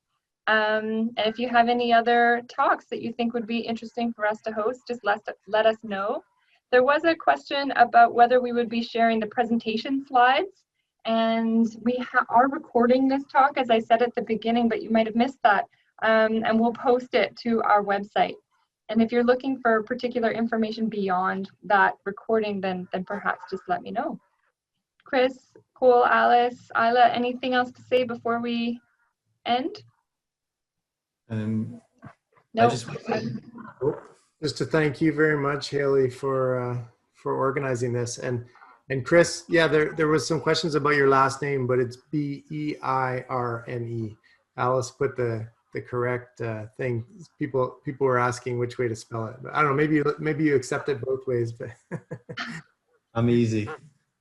And if you have any other talks that you think would be interesting for us to host, just let us know. There was a question about whether we would be sharing the presentation slides, and we are recording this talk, as I said at the beginning, but you might have missed that, and we'll post it to our website. And if you're looking for particular information beyond that recording, then perhaps just let me know. Chris, Cole, Alice, Isla, anything else to say before we end? No. No. Just to thank you very much, Haley, for organizing this. And Chris, yeah, there was some questions about your last name, but it's Beirne. Alice put the correct thing. People were asking which way to spell it, but I don't know. Maybe you accept it both ways. But I'm easy.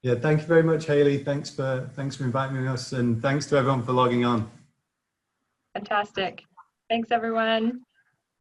Yeah, thank you very much, Haley. Thanks for inviting us, and thanks to everyone for logging on. Fantastic. Thanks, everyone.